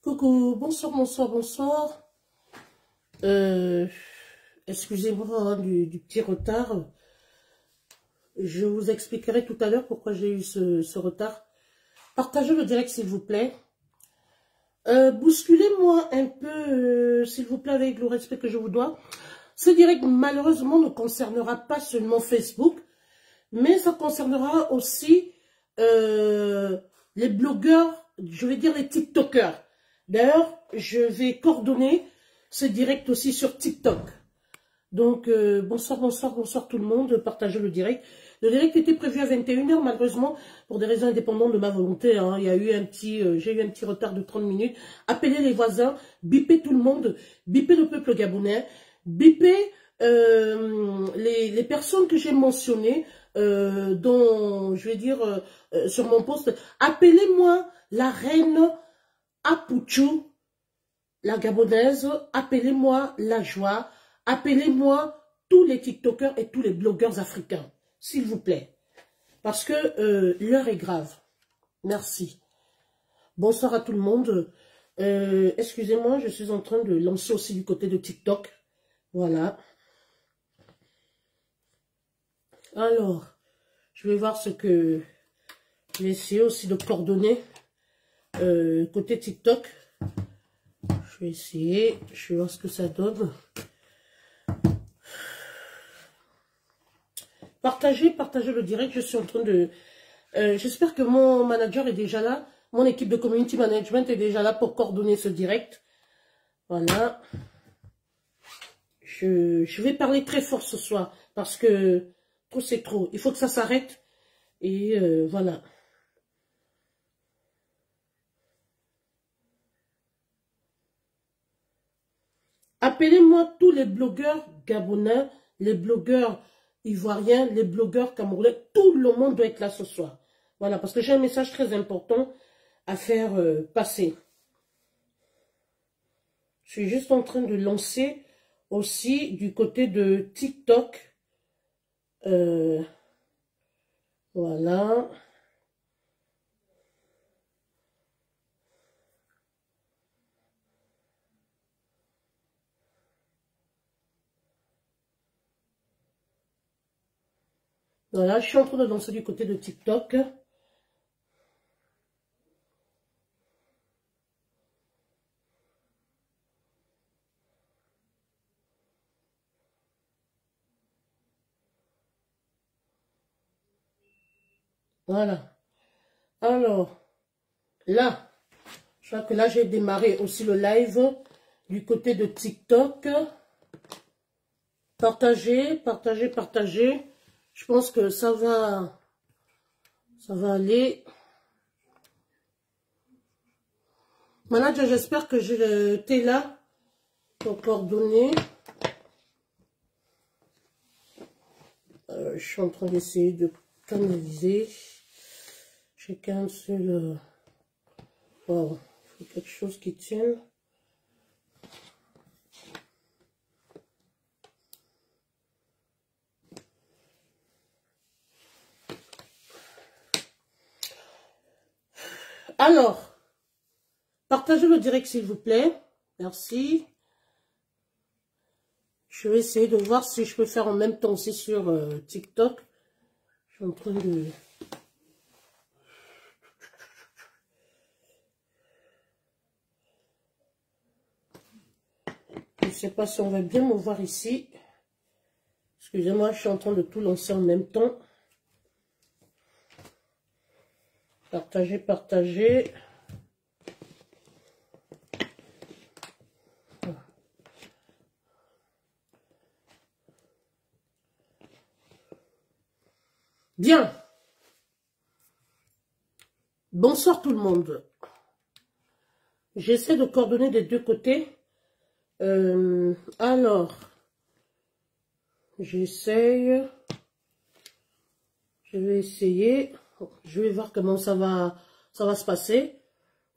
Coucou, bonsoir, bonsoir, bonsoir. Excusez-moi hein, du petit retard. Je vous expliquerai tout à l'heure pourquoi j'ai eu ce retard. Partagez le direct s'il vous plaît. Bousculez-moi un peu, s'il vous plaît, avec le respect que je vous dois. Ce direct, malheureusement, ne concernera pas seulement Facebook, mais ça concernera aussi les blogueurs, je vais dire les TikTokers. D'ailleurs, je vais coordonner ce direct aussi sur TikTok. Donc, bonsoir, bonsoir, bonsoir tout le monde. Partagez le direct. Le direct était prévu à 21 h, malheureusement, pour des raisons indépendantes de ma volonté. Hein. Il y a eu j'ai eu un petit retard de 30 minutes. Appelez les voisins, bipez tout le monde, bipez le peuple gabonais, bipez les personnes que j'ai mentionnées, dont, je vais dire, sur mon post. Appelez-moi la reine Apouchou, la gabonaise, appelez-moi la joie, appelez-moi tous les TikTokers et tous les blogueurs africains, s'il vous plaît. Parce que l'heure est grave. Merci. Bonsoir à tout le monde. Excusez-moi, je suis en train de lancer aussi du côté de TikTok. Voilà. Alors, je vais voir ce que... Je vais essayer aussi de coordonner côté TikTok. Je vais essayer, je vais voir ce que ça donne. Partagez le direct, je suis en train de... J'espère que mon manager est déjà là. Mon équipe de community management est déjà là pour coordonner ce direct. Voilà. Je vais parler très fort ce soir parce que trop c'est trop. Il faut que ça s'arrête. Et voilà. Appelez-moi tous les blogueurs gabonais, les blogueurs ivoiriens, les blogueurs camerounais. Tout le monde doit être là ce soir. Voilà, parce que j'ai un message très important à faire passer. Je suis juste en train de lancer aussi du côté de TikTok. Voilà. Voilà, je suis en train de lancer du côté de TikTok. Voilà. Alors, là, je crois que là, j'ai démarré aussi le live du côté de TikTok. Partagez, partagez, partagez. Je pense que ça va aller. Manager, j'espère que t'es là pour coordonner. Je suis en train d'essayer de canaliser. J'ai qu'un seul... Wow, il faut quelque chose qui tienne. Alors, partagez le direct s'il vous plaît. Merci. Je vais essayer de voir si je peux faire en même temps aussi sur TikTok. Je suis en train de... Je ne sais pas si on va bien me voir ici. Excusez-moi, je suis en train de tout lancer en même temps. Partagez, partagez. Bien. Bonsoir tout le monde. J'essaie de coordonner des deux côtés. Alors, j'essaye. Je vais essayer. Je vais voir comment ça va se passer.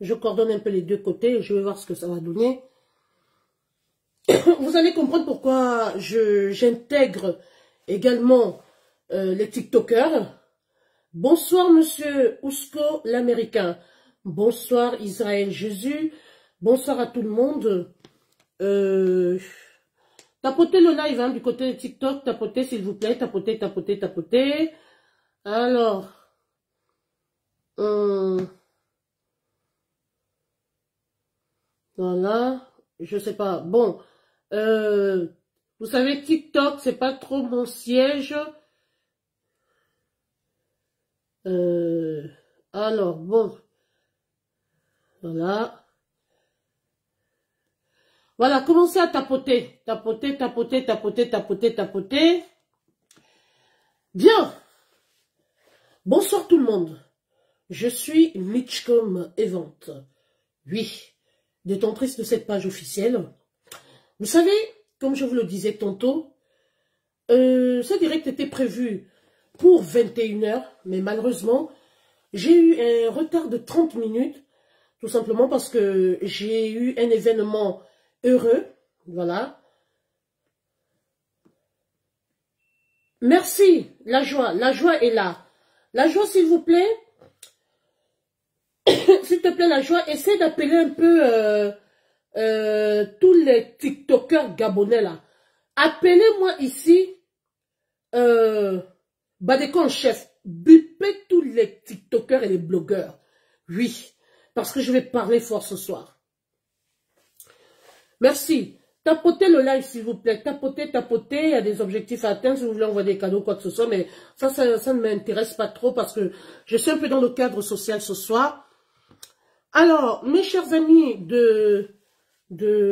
Je coordonne un peu les deux côtés et je vais voir ce que ça va donner. Vous allez comprendre pourquoi j'intègre également les TikTokers. Bonsoir, monsieur Ousko, l'américain. Bonsoir, Israël Jésus. Bonsoir à tout le monde. Tapotez le live hein, du côté de TikTok. Tapotez s'il vous plaît. Tapotez, tapotez, tapotez. Alors. Voilà. Je sais pas. Bon. Vous savez, TikTok, c'est pas trop mon siège. Alors, bon. Voilà. Voilà, commencez à tapoter. Tapoter, tapoter, tapoter, tapoter, tapoter. Bien. Bonsoir tout le monde. Je suis Mitchcom Event. Oui, détentrice de cette page officielle. Vous savez, comme je vous le disais tantôt, ce direct était prévu pour 21 h, mais malheureusement, j'ai eu un retard de 30 minutes, tout simplement parce que j'ai eu un événement heureux, voilà. Merci, la joie est là. La joie, s'il vous plaît, s'il te plaît, la joie, essaie d'appeler un peu tous les TikTokers gabonais là. Appelez-moi ici, Badeko en chef, bipez tous les TikTokers et les blogueurs. Oui, parce que je vais parler fort ce soir. Merci. Tapotez le live s'il vous plaît. Tapotez, tapotez. Il y a des objectifs à atteindre si vous voulez envoyer des cadeaux, quoi que ce soit. Mais ça ne m'intéresse pas trop parce que je suis un peu dans le cadre social ce soir. Alors, mes chers amis de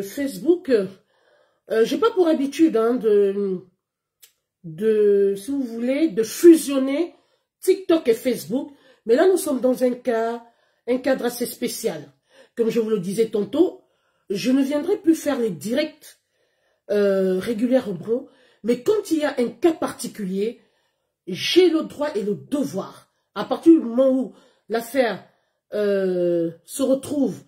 Facebook, j'ai pas pour habitude hein, si vous voulez, de fusionner TikTok et Facebook. Mais là, nous sommes dans un cadre assez spécial. Comme je vous le disais tantôt, je ne viendrai plus faire les directs régulièrement. Mais quand il y a un cas particulier, j'ai le droit et le devoir, à partir du moment où l'affaire se retrouve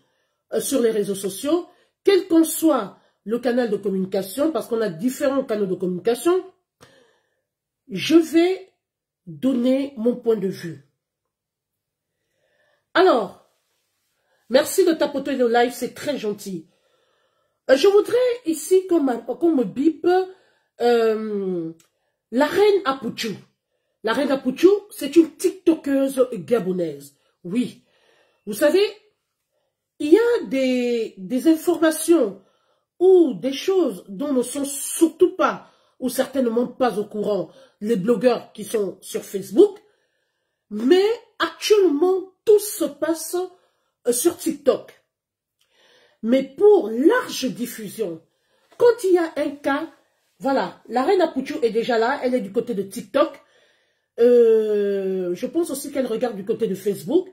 sur les réseaux sociaux, quel qu'en soit le canal de communication, parce qu'on a différents canaux de communication, je vais donner mon point de vue. Alors, merci de tapoter le live, c'est très gentil. Je voudrais ici qu'on me bip la reine Apouchou. La reine Apouchou, c'est une TikTokeuse gabonaise. Oui. Vous savez, il y a des informations ou des choses dont ne sont surtout pas ou certainement pas au courant les blogueurs qui sont sur Facebook, mais actuellement tout se passe sur TikTok. Mais pour large diffusion, quand il y a un cas, voilà, la reine Apouchou est déjà là, elle est du côté de TikTok, je pense aussi qu'elle regarde du côté de Facebook.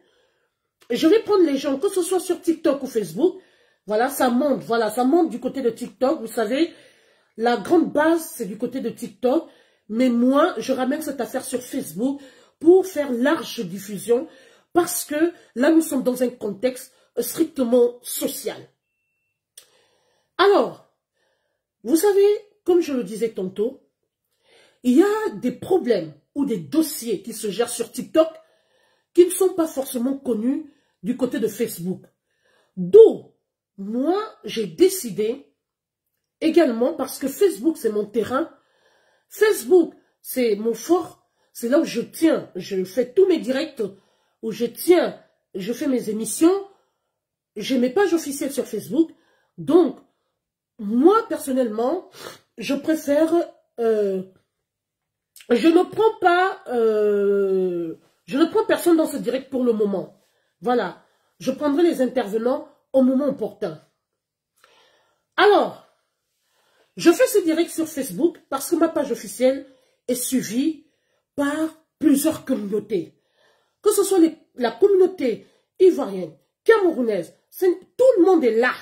Je vais prendre les gens, que ce soit sur TikTok ou Facebook, voilà, ça monte du côté de TikTok, vous savez, la grande base, c'est du côté de TikTok, mais moi, je ramène cette affaire sur Facebook pour faire large diffusion, parce que là, nous sommes dans un contexte strictement social. Alors, vous savez, comme je le disais tantôt, il y a des problèmes ou des dossiers qui se gèrent sur TikTok qui ne sont pas forcément connus du côté de Facebook. D'où, moi, j'ai décidé également, parce que Facebook, c'est mon terrain, Facebook, c'est mon fort, c'est là où je tiens, je fais tous mes directs, où je tiens, je fais mes émissions, j'ai mes pages officielles sur Facebook, donc, moi, personnellement, je préfère, je ne prends personne dans ce direct pour le moment. Voilà, je prendrai les intervenants au moment opportun. Alors, je fais ce direct sur Facebook parce que ma page officielle est suivie par plusieurs communautés. Que ce soit la communauté ivoirienne, camerounaise, tout le monde est là.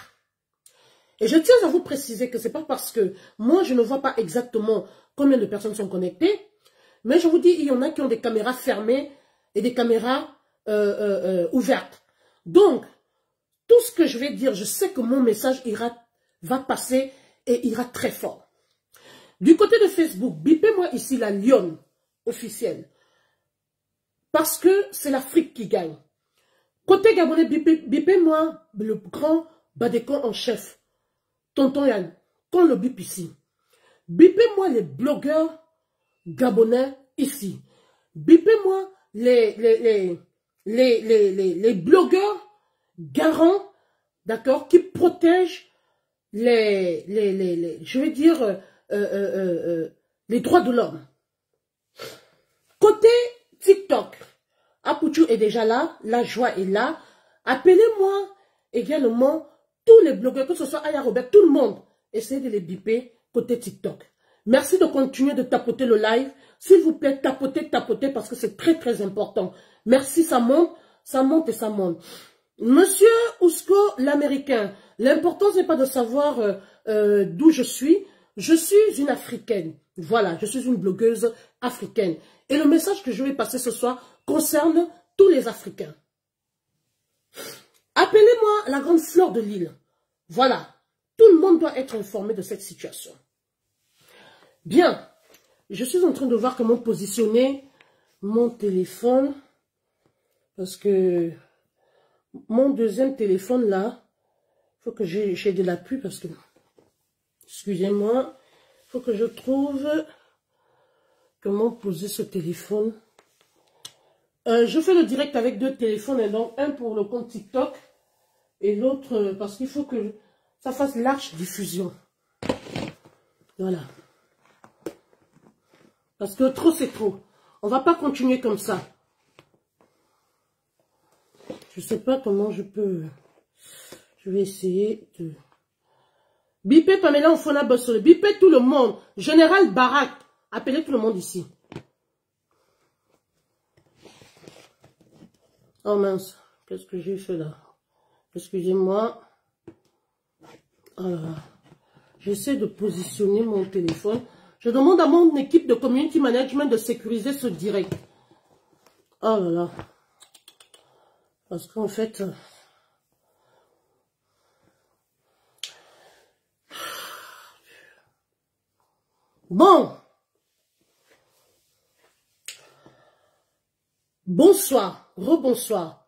Et je tiens à vous préciser que ce n'est pas parce que moi je ne vois pas exactement combien de personnes sont connectées, mais je vous dis, il y en a qui ont des caméras fermées et des caméras ouvertes. Donc, tout ce que je vais dire, je sais que mon message va passer et ira très fort. Du côté de Facebook, bipez-moi ici la lionne officielle. Parce que c'est l'Afrique qui gagne. Côté Gabonais, bipez-moi le grand Badekon en chef, tonton Yann, qu'on le bip ici. Bipez-moi les blogueurs gabonais ici. Bipez-moi les blogueurs garants, d'accord, qui protègent je vais dire, les droits de l'homme. Côté TikTok, Apouchou est déjà là, la joie est là. Appelez-moi également tous les blogueurs, que ce soit Aya Robert, tout le monde. Essayez de les biper côté TikTok. Merci de continuer de tapoter le live. S'il vous plaît, tapotez, tapotez, parce que c'est très, très important. Merci, ça monte et ça monte. Monsieur Ousko, l'Américain, l'important, ce n'est pas de savoir d'où je suis. Je suis une Africaine. Voilà, je suis une blogueuse africaine. Et le message que je vais passer ce soir concerne tous les Africains. Appelez-moi la grande fleur de l'île. Voilà, tout le monde doit être informé de cette situation. Bien, je suis en train de voir comment positionner mon téléphone. Parce que mon deuxième téléphone là, il faut que j'ai de l'appui parce que, excusez-moi, il faut que je trouve comment poser ce téléphone. Je fais le direct avec deux téléphones, et donc un pour le compte TikTok et l'autre parce qu'il faut que ça fasse large diffusion. Voilà. Parce que trop c'est trop. On va pas continuer comme ça. Je sais pas comment je peux. Je vais essayer de... Bipez Pamela Ofona Bossole. Bipez tout le monde. Général Barak. Appelez tout le monde ici. Oh mince. Qu'est-ce que j'ai fait là? Excusez-moi. Alors, j'essaie de positionner mon téléphone. Je demande à mon équipe de community management de sécuriser ce direct. Oh là là. Parce qu'en fait... Bon. Bonsoir. Rebonsoir.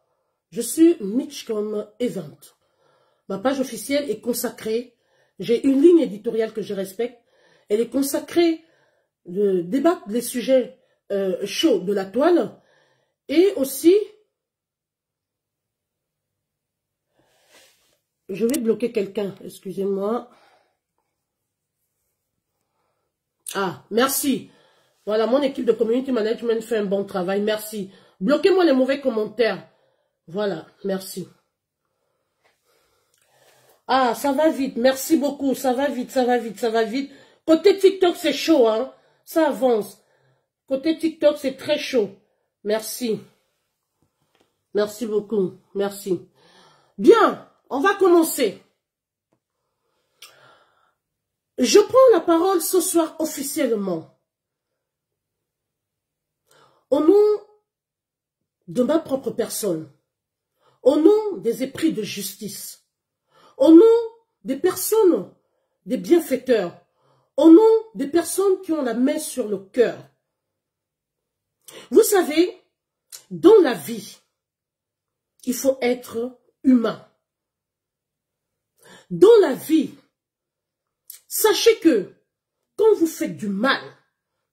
Je suis Mitchcom Event. Ma page officielle est consacrée. J'ai une ligne éditoriale que je respecte. Elle est consacrée de débattre des sujets chauds de la toile. Et aussi... Je vais bloquer quelqu'un, excusez-moi. Ah, merci. Voilà, mon équipe de community management fait un bon travail, merci. Bloquez-moi les mauvais commentaires. Voilà, merci. Ah, ça va vite, merci beaucoup, ça va vite, ça va vite, ça va vite. Côté TikTok, c'est chaud, hein. Ça avance. Côté TikTok, c'est très chaud. Merci. Merci beaucoup, merci. Bien. On va commencer. Je prends la parole ce soir officiellement. Au nom de ma propre personne. Au nom des épris de justice. Au nom des personnes, des bienfaiteurs. Au nom des personnes qui ont la main sur le cœur. Vous savez, dans la vie, il faut être humain. Dans la vie, sachez que quand vous faites du mal,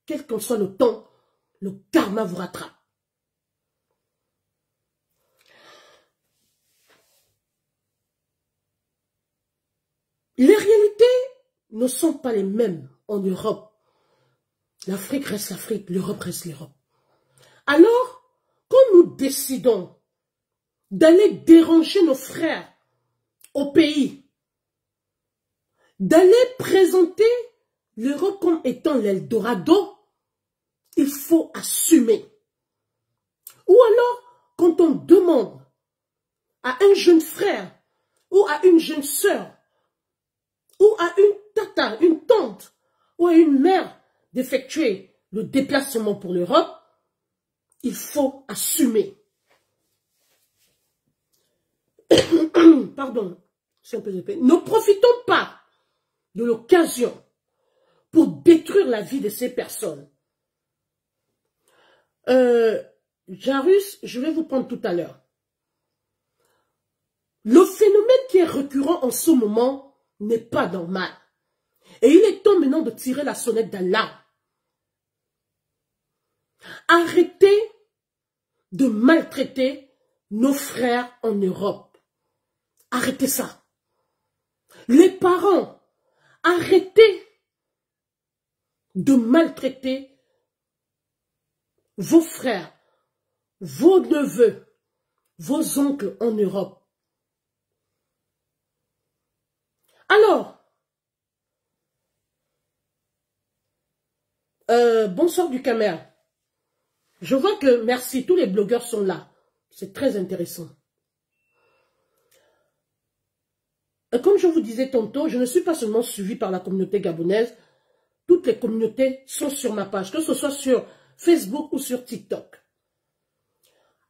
quel qu'en soit le temps, le karma vous rattrape. Les réalités ne sont pas les mêmes en Europe. L'Afrique reste l'Afrique, l'Europe reste l'Europe. Alors, quand nous décidons d'aller déranger nos frères au pays, d'aller présenter l'Europe comme étant l'Eldorado, il faut assumer. Ou alors, quand on demande à un jeune frère, ou à une jeune sœur, ou à une tata, une tante, ou à une mère d'effectuer le déplacement pour l'Europe, il faut assumer. Pardon, c'est un peu épais. Ne profitons pas de l'occasion pour détruire la vie de ces personnes. Jarus, je vais vous prendre tout à l'heure. Le phénomène qui est récurrent en ce moment n'est pas normal. Et il est temps maintenant de tirer la sonnette d'alarme. Arrêtez de maltraiter nos frères en Europe. Arrêtez ça. Les parents, arrêtez de maltraiter vos frères, vos neveux, vos oncles en Europe. Alors, bonsoir du Camer. Je vois que, merci, tous les blogueurs sont là. C'est très intéressant. Et comme je vous disais tantôt, je ne suis pas seulement suivie par la communauté gabonaise. Toutes les communautés sont sur ma page, que ce soit sur Facebook ou sur TikTok.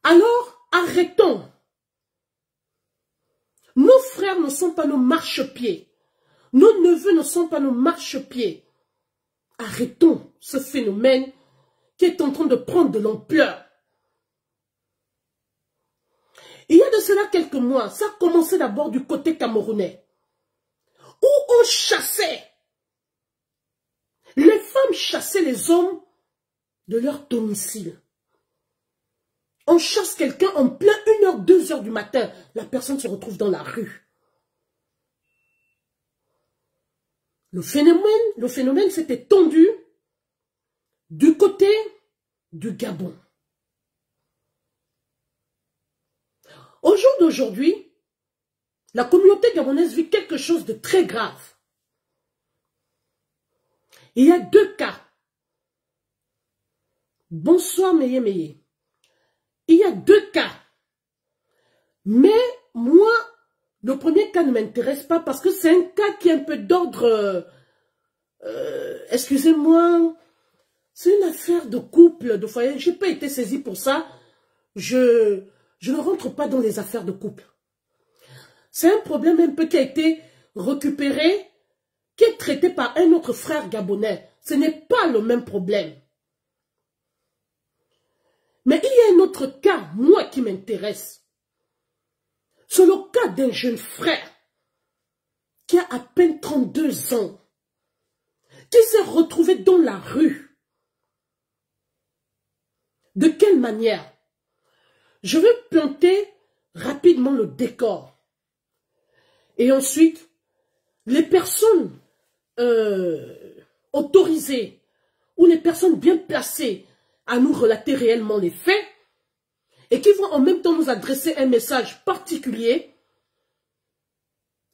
Alors, arrêtons. Nos frères ne sont pas nos marchepieds. Nos neveux ne sont pas nos marchepieds. Arrêtons ce phénomène qui est en train de prendre de l'ampleur. Il y a de cela quelques mois, ça a commencé d'abord du côté camerounais, où on chassait. Les femmes chassaient les hommes de leur domicile. On chasse quelqu'un en plein 1h, 2h du matin. La personne se retrouve dans la rue. Le phénomène s'est étendu du côté du Gabon. Au jour d'aujourd'hui, la communauté gabonaise vit quelque chose de très grave. Il y a 2 cas. Bonsoir, Meye Meye. Il y a 2 cas. Mais moi, le premier cas ne m'intéresse pas parce que c'est un cas qui est un peu d'ordre... excusez-moi, c'est une affaire de couple, de foyer. Je n'ai pas été saisie pour ça. Je ne rentre pas dans les affaires de couple. C'est un problème un peu qui a été récupéré, qui est traité par un autre frère gabonais. Ce n'est pas le même problème. Mais il y a un autre cas, moi, qui m'intéresse. C'est le cas d'un jeune frère qui a à peine 32 ans, qui s'est retrouvé dans la rue. De quelle manière? Je vais planter rapidement le décor. Et ensuite, les personnes autorisées ou les personnes bien placées à nous relater réellement les faits et qui vont en même temps nous adresser un message particulier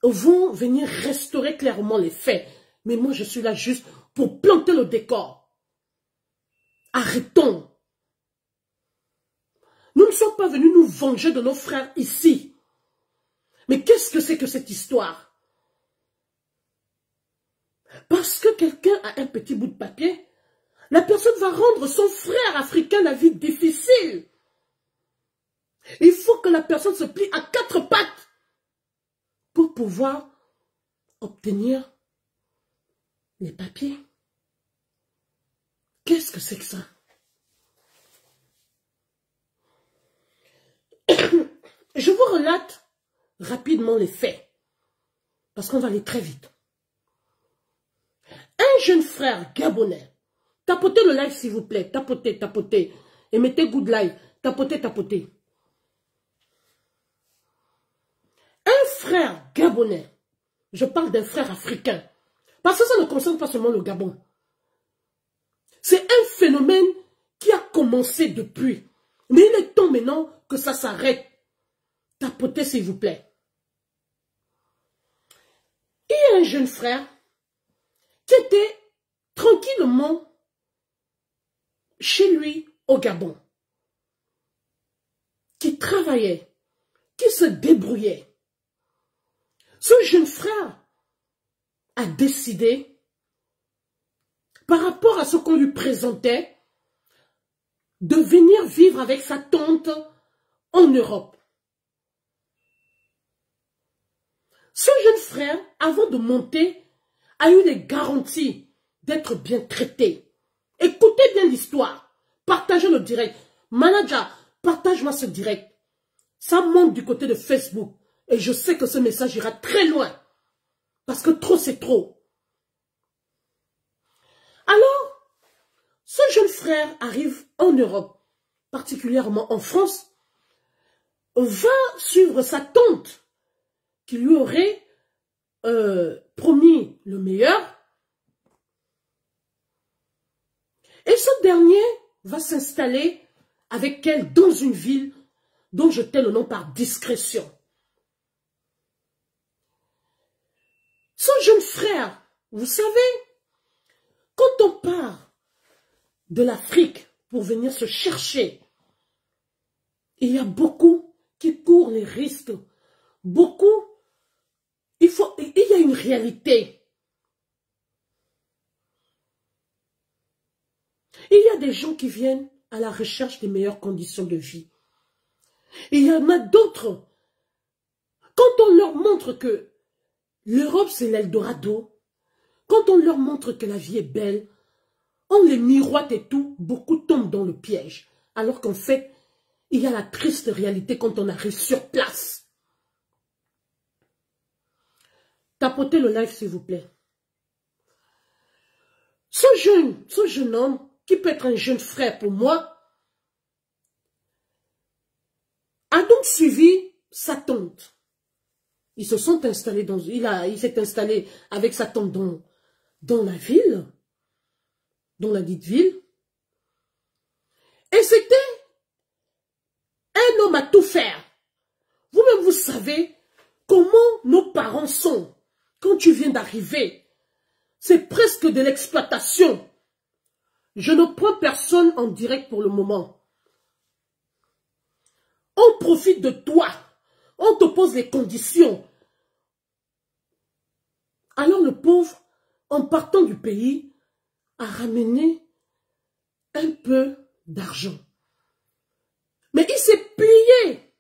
vont venir restaurer clairement les faits. Mais moi, je suis là juste pour planter le décor. Arrêtons. Nous ne sommes pas venus nous venger de nos frères ici. Mais qu'est-ce que c'est que cette histoire? Parce que quelqu'un a un petit bout de papier, la personne va rendre son frère africain la vie difficile. Il faut que la personne se plie à 4 pattes pour pouvoir obtenir les papiers. Qu'est-ce que c'est que ça? Je vous relate rapidement les faits, parce qu'on va aller très vite. Un jeune frère gabonais, tapotez le live s'il vous plaît, tapotez, tapotez, et mettez good live, tapotez, tapotez. Un frère gabonais, je parle d'un frère africain, parce que ça ne concerne pas seulement le Gabon. C'est un phénomène qui a commencé depuis, mais il est temps maintenant que ça s'arrête. Tapotez s'il vous plaît. Il y a un jeune frère qui était tranquillement chez lui au Gabon, qui travaillait, qui se débrouillait. Ce jeune frère a décidé, par rapport à ce qu'on lui présentait, de venir vivre avec sa tante en Europe. Ce jeune frère, avant de monter, a eu les garanties d'être bien traité. Écoutez bien l'histoire. Partagez le direct. Manager, partage-moi ce direct. Ça monte du côté de Facebook. Et je sais que ce message ira très loin. Parce que trop, c'est trop. Alors, ce jeune frère arrive en Europe, particulièrement en France, va suivre sa tante qui lui aurait promis le meilleur. Et ce dernier va s'installer avec elle dans une ville dont je tais le nom par discrétion. Son jeune frère, vous savez, quand on part de l'Afrique pour venir se chercher, il y a beaucoup qui courent les risques. Beaucoup, il y a une réalité. Il y a des gens qui viennent à la recherche des meilleures conditions de vie. Il y en a d'autres, quand on leur montre que l'Europe c'est l'Eldorado, quand on leur montre que la vie est belle, on les miroite et tout, beaucoup tombent dans le piège. Alors qu'en fait, il y a la triste réalité quand on arrive sur place. Tapotez le live s'il vous plaît. Ce jeune homme, qui peut être un jeune frère pour moi, a donc suivi sa tante. Ils se sont installés il s'est installé avec sa tante dans la ville, dans la dite ville. Et c'était un homme à tout faire. Vous-même, vous savez comment nos parents sont. Quand tu viens d'arriver, c'est presque de l'exploitation. Je ne prends personne en direct pour le moment. On profite de toi. On te pose les conditions. Alors le pauvre, en partant du pays, a ramené un peu d'argent. Mais il s'est plié.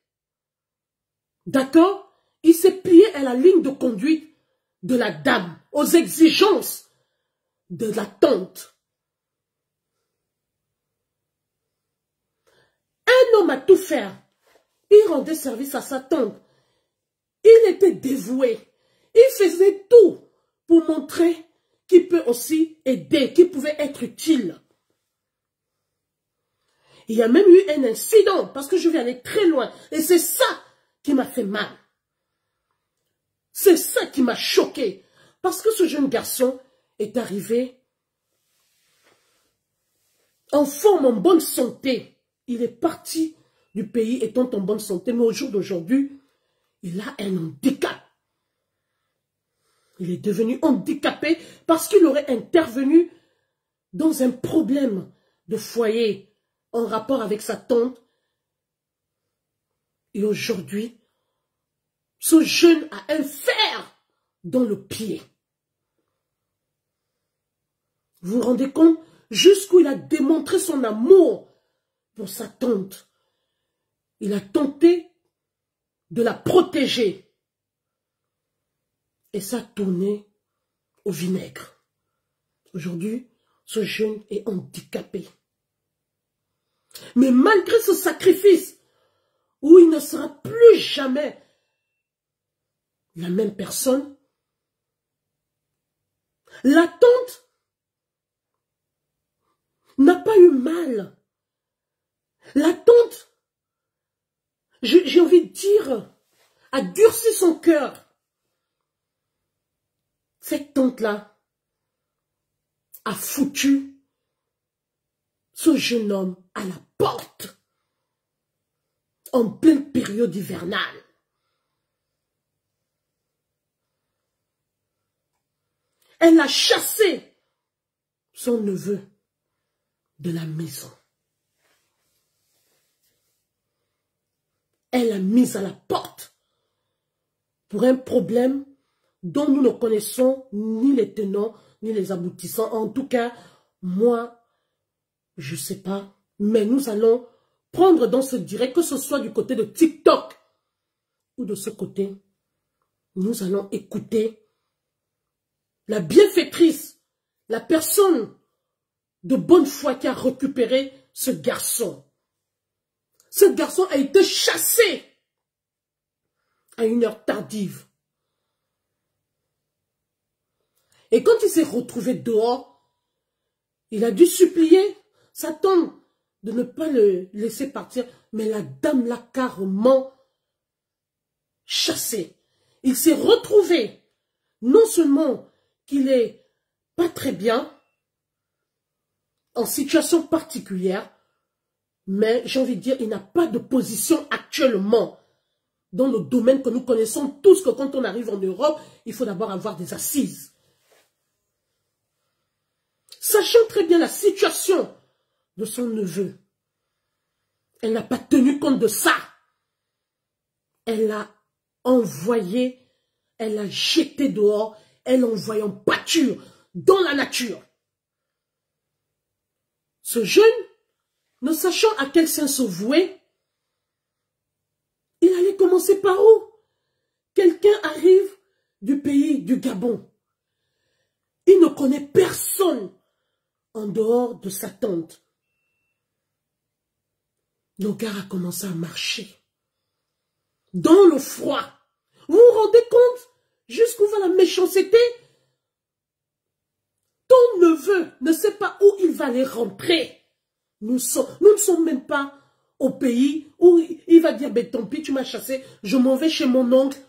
D'accord? Il s'est plié à la ligne de conduite de la dame, aux exigences de la tante. Un homme a tout faire. Il rendait service à sa tante. Il était dévoué. Il faisait tout pour montrer qu'il peut aussi aider, qu'il pouvait être utile. Il y a même eu un incident, parce que je vais aller très loin. Et c'est ça qui m'a fait mal. C'est ça qui m'a choqué. Parce que ce jeune garçon est arrivé en forme, en bonne santé. Il est parti du pays étant en bonne santé, mais au jour d'aujourd'hui, il a un handicap. Il est devenu handicapé parce qu'il aurait intervenu dans un problème de foyer en rapport avec sa tante. Et aujourd'hui, ce jeune a un fer dans le pied. Vous vous rendez compte jusqu'où il a démontré son amour pour sa tante. Il a tenté de la protéger. Et ça a tourné au vinaigre. Aujourd'hui, ce jeune est handicapé. Mais malgré ce sacrifice, où il ne sera plus jamais la même personne, la tante n'a pas eu mal. La tante, j'ai envie de dire, a durci son cœur. Cette tante-là a foutu ce jeune homme à la porte en pleine période hivernale. Elle a chassé son neveu de la maison. Elle l'a mise à la porte pour un problème dont nous ne connaissons ni les tenants, ni les aboutissants. En tout cas, moi, je ne sais pas, mais nous allons prendre dans ce direct, que ce soit du côté de TikTok ou de ce côté, nous allons écouter la bienfaitrice, la personne de bonne foi qui a récupéré ce garçon. Ce garçon a été chassé à une heure tardive. Et quand il s'est retrouvé dehors, il a dû supplier sa tante de ne pas le laisser partir. Mais la dame l'a carrément chassé. Il s'est retrouvé, non seulement qu'il est pas très bien, en situation particulière, mais j'ai envie de dire, il n'a pas de position actuellement dans le domaine que nous connaissons tous, que quand on arrive en Europe, il faut d'abord avoir des assises. Sachant très bien la situation de son neveu, elle n'a pas tenu compte de ça. Elle l'a envoyé, elle l'a jeté dehors, elle l'a envoyé en pâture, dans la nature. Ce jeune, ne sachant à quel saint se vouer, il allait commencer par où? Quelqu'un arrive du pays du Gabon. Il ne connaît personne en dehors de sa tante. Le gars a commencé à marcher dans le froid. Vous vous rendez compte jusqu'où va la méchanceté? Ton neveu ne sait pas où il va aller rentrer. Nous ne sommes même pas au pays où il va dire, ben tant pis, tu m'as chassé, je m'en vais chez mon oncle,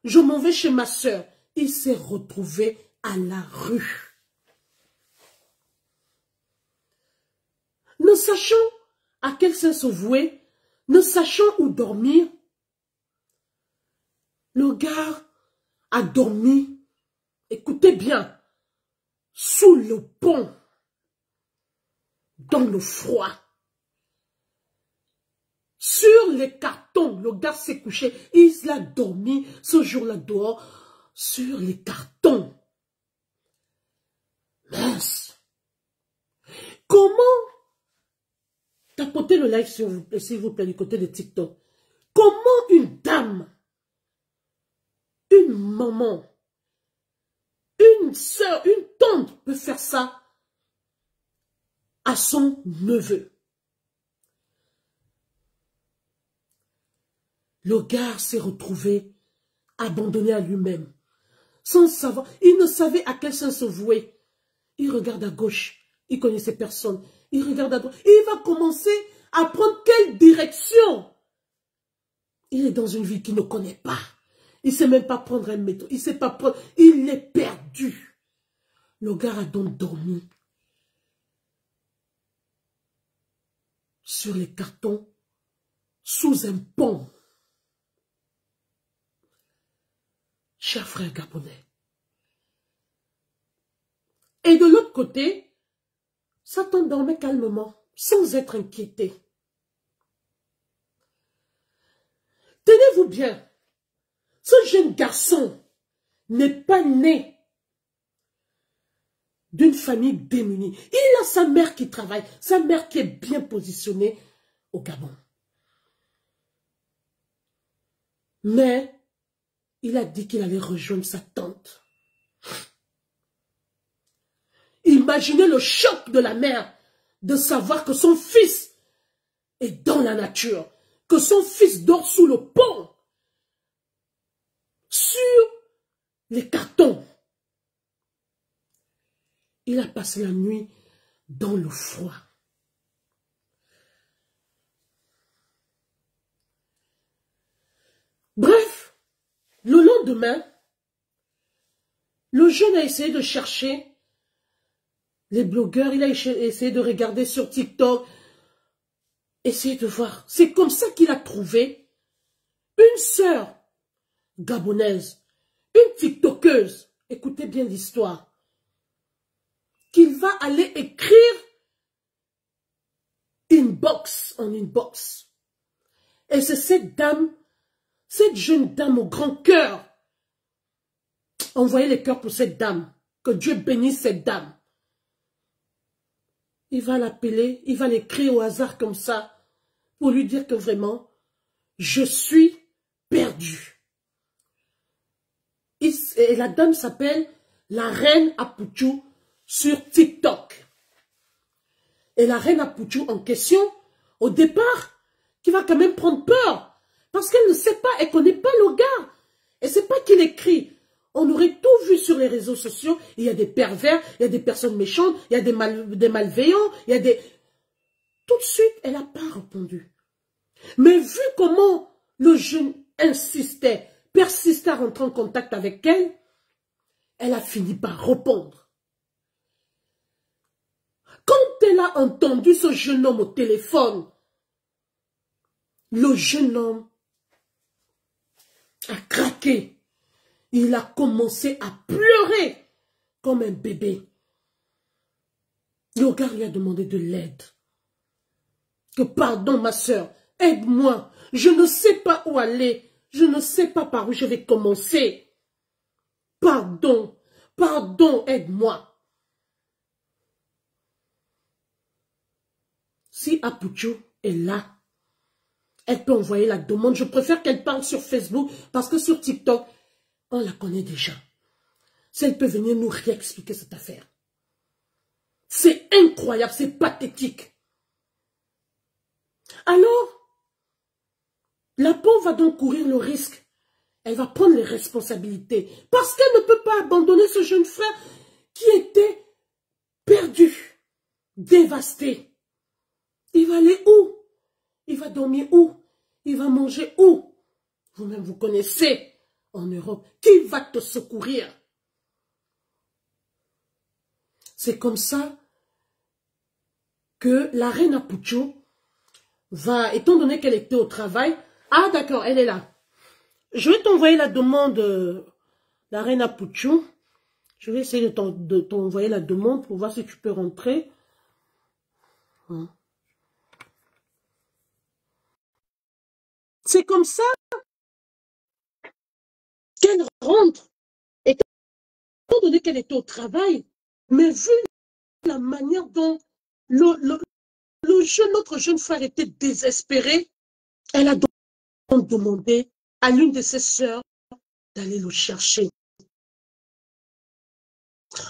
je m'en vais chez ma soeur. Il s'est retrouvé à la rue. Ne sachant à quel saint se vouer, ne sachant où dormir, le gars a dormi, écoutez bien, sous le pont, dans le froid. Sur les cartons, le gars s'est couché, il a dormi ce jour-là dehors, sur les cartons. Mince. Comment, tapotez le like s'il vous plaît du côté de TikTok, comment une dame, une maman, une soeur, une tante peut faire ça à son neveu? Le gars s'est retrouvé abandonné à lui-même, sans savoir. Il ne savait à quel saint se vouer. Il regarde à gauche, il connaissait personne. Il regarde à droite, il va commencer à prendre quelle direction? Il est dans une ville qu'il ne connaît pas. Il ne sait même pas prendre un métro. Il ne sait pas prendre. Il est perdu. Le gars a donc dormi sur les cartons, sous un pont. Cher frère gabonais. Et de l'autre côté, Satan dormait calmement, sans être inquiété. Tenez-vous bien, ce jeune garçon n'est pas né d'une famille démunie. Il a sa mère qui travaille, sa mère qui est bien positionnée au Gabon. Mais il a dit qu'il allait rejoindre sa tante. Imaginez le choc de la mère de savoir que son fils est dans la nature, que son fils dort sous le pont, sur les cartons. Il a passé la nuit dans le froid. Bref, le lendemain, le jeune a essayé de chercher les blogueurs, il a essayé de regarder sur TikTok, essayer de voir. C'est comme ça qu'il a trouvé une sœur gabonaise, une TikTokeuse. Écoutez bien l'histoire. Qu'il va aller écrire inbox en inbox. Et c'est cette dame, cette jeune dame au grand cœur. Envoyez les cœurs pour cette dame. Que Dieu bénisse cette dame. Il va l'appeler, il va l'écrire au hasard comme ça, pour lui dire que vraiment, je suis perdu. Et la dame s'appelle la reine Apouchou sur TikTok. Et la reine Apouchou en question, au départ, qui va quand même prendre peur, Parce qu'elle ne sait pas, elle ne connaît pas le gars. Elle ne sait pas qu'il écrit. On aurait tout vu sur les réseaux sociaux. Il y a des pervers, il y a des personnes méchantes, il y a des malveillants, il y a des... Tout de suite, elle n'a pas répondu. Mais vu comment le jeune insistait, persistait à rentrer en contact avec elle, elle a fini par répondre. Quand elle a entendu ce jeune homme au téléphone, le jeune homme a craqué. Il a commencé à pleurer comme un bébé. Le gars lui a demandé de l'aide. Que pardon ma soeur, aide-moi. Je ne sais pas où aller. Je ne sais pas par où je vais commencer. Pardon, pardon, aide-moi. Si Apucho est là, elle peut envoyer la demande. Je préfère qu'elle parle sur Facebook parce que sur TikTok, on la connaît déjà. Si elle peut venir nous réexpliquer cette affaire. C'est incroyable, c'est pathétique. Alors, la pauvre va donc courir le risque. Elle va prendre les responsabilités. Parce qu'elle ne peut pas abandonner ce jeune frère qui était perdu, dévasté. Il va aller où? Il va dormir où? Il va manger où? Vous-même, vous connaissez en Europe. Qui va te secourir? C'est comme ça que la reine Apucho va, étant donné qu'elle était au travail, ah d'accord, elle est là. Je vais t'envoyer la demande, la reine Apucho. Je vais essayer de t'envoyer la demande pour voir si tu peux rentrer. C'est comme ça qu'elle rentre. Et étant donné qu'elle était au travail, mais vu la manière dont notre jeune frère était désespéré, elle a donc demandé à l'une de ses sœurs d'aller le chercher.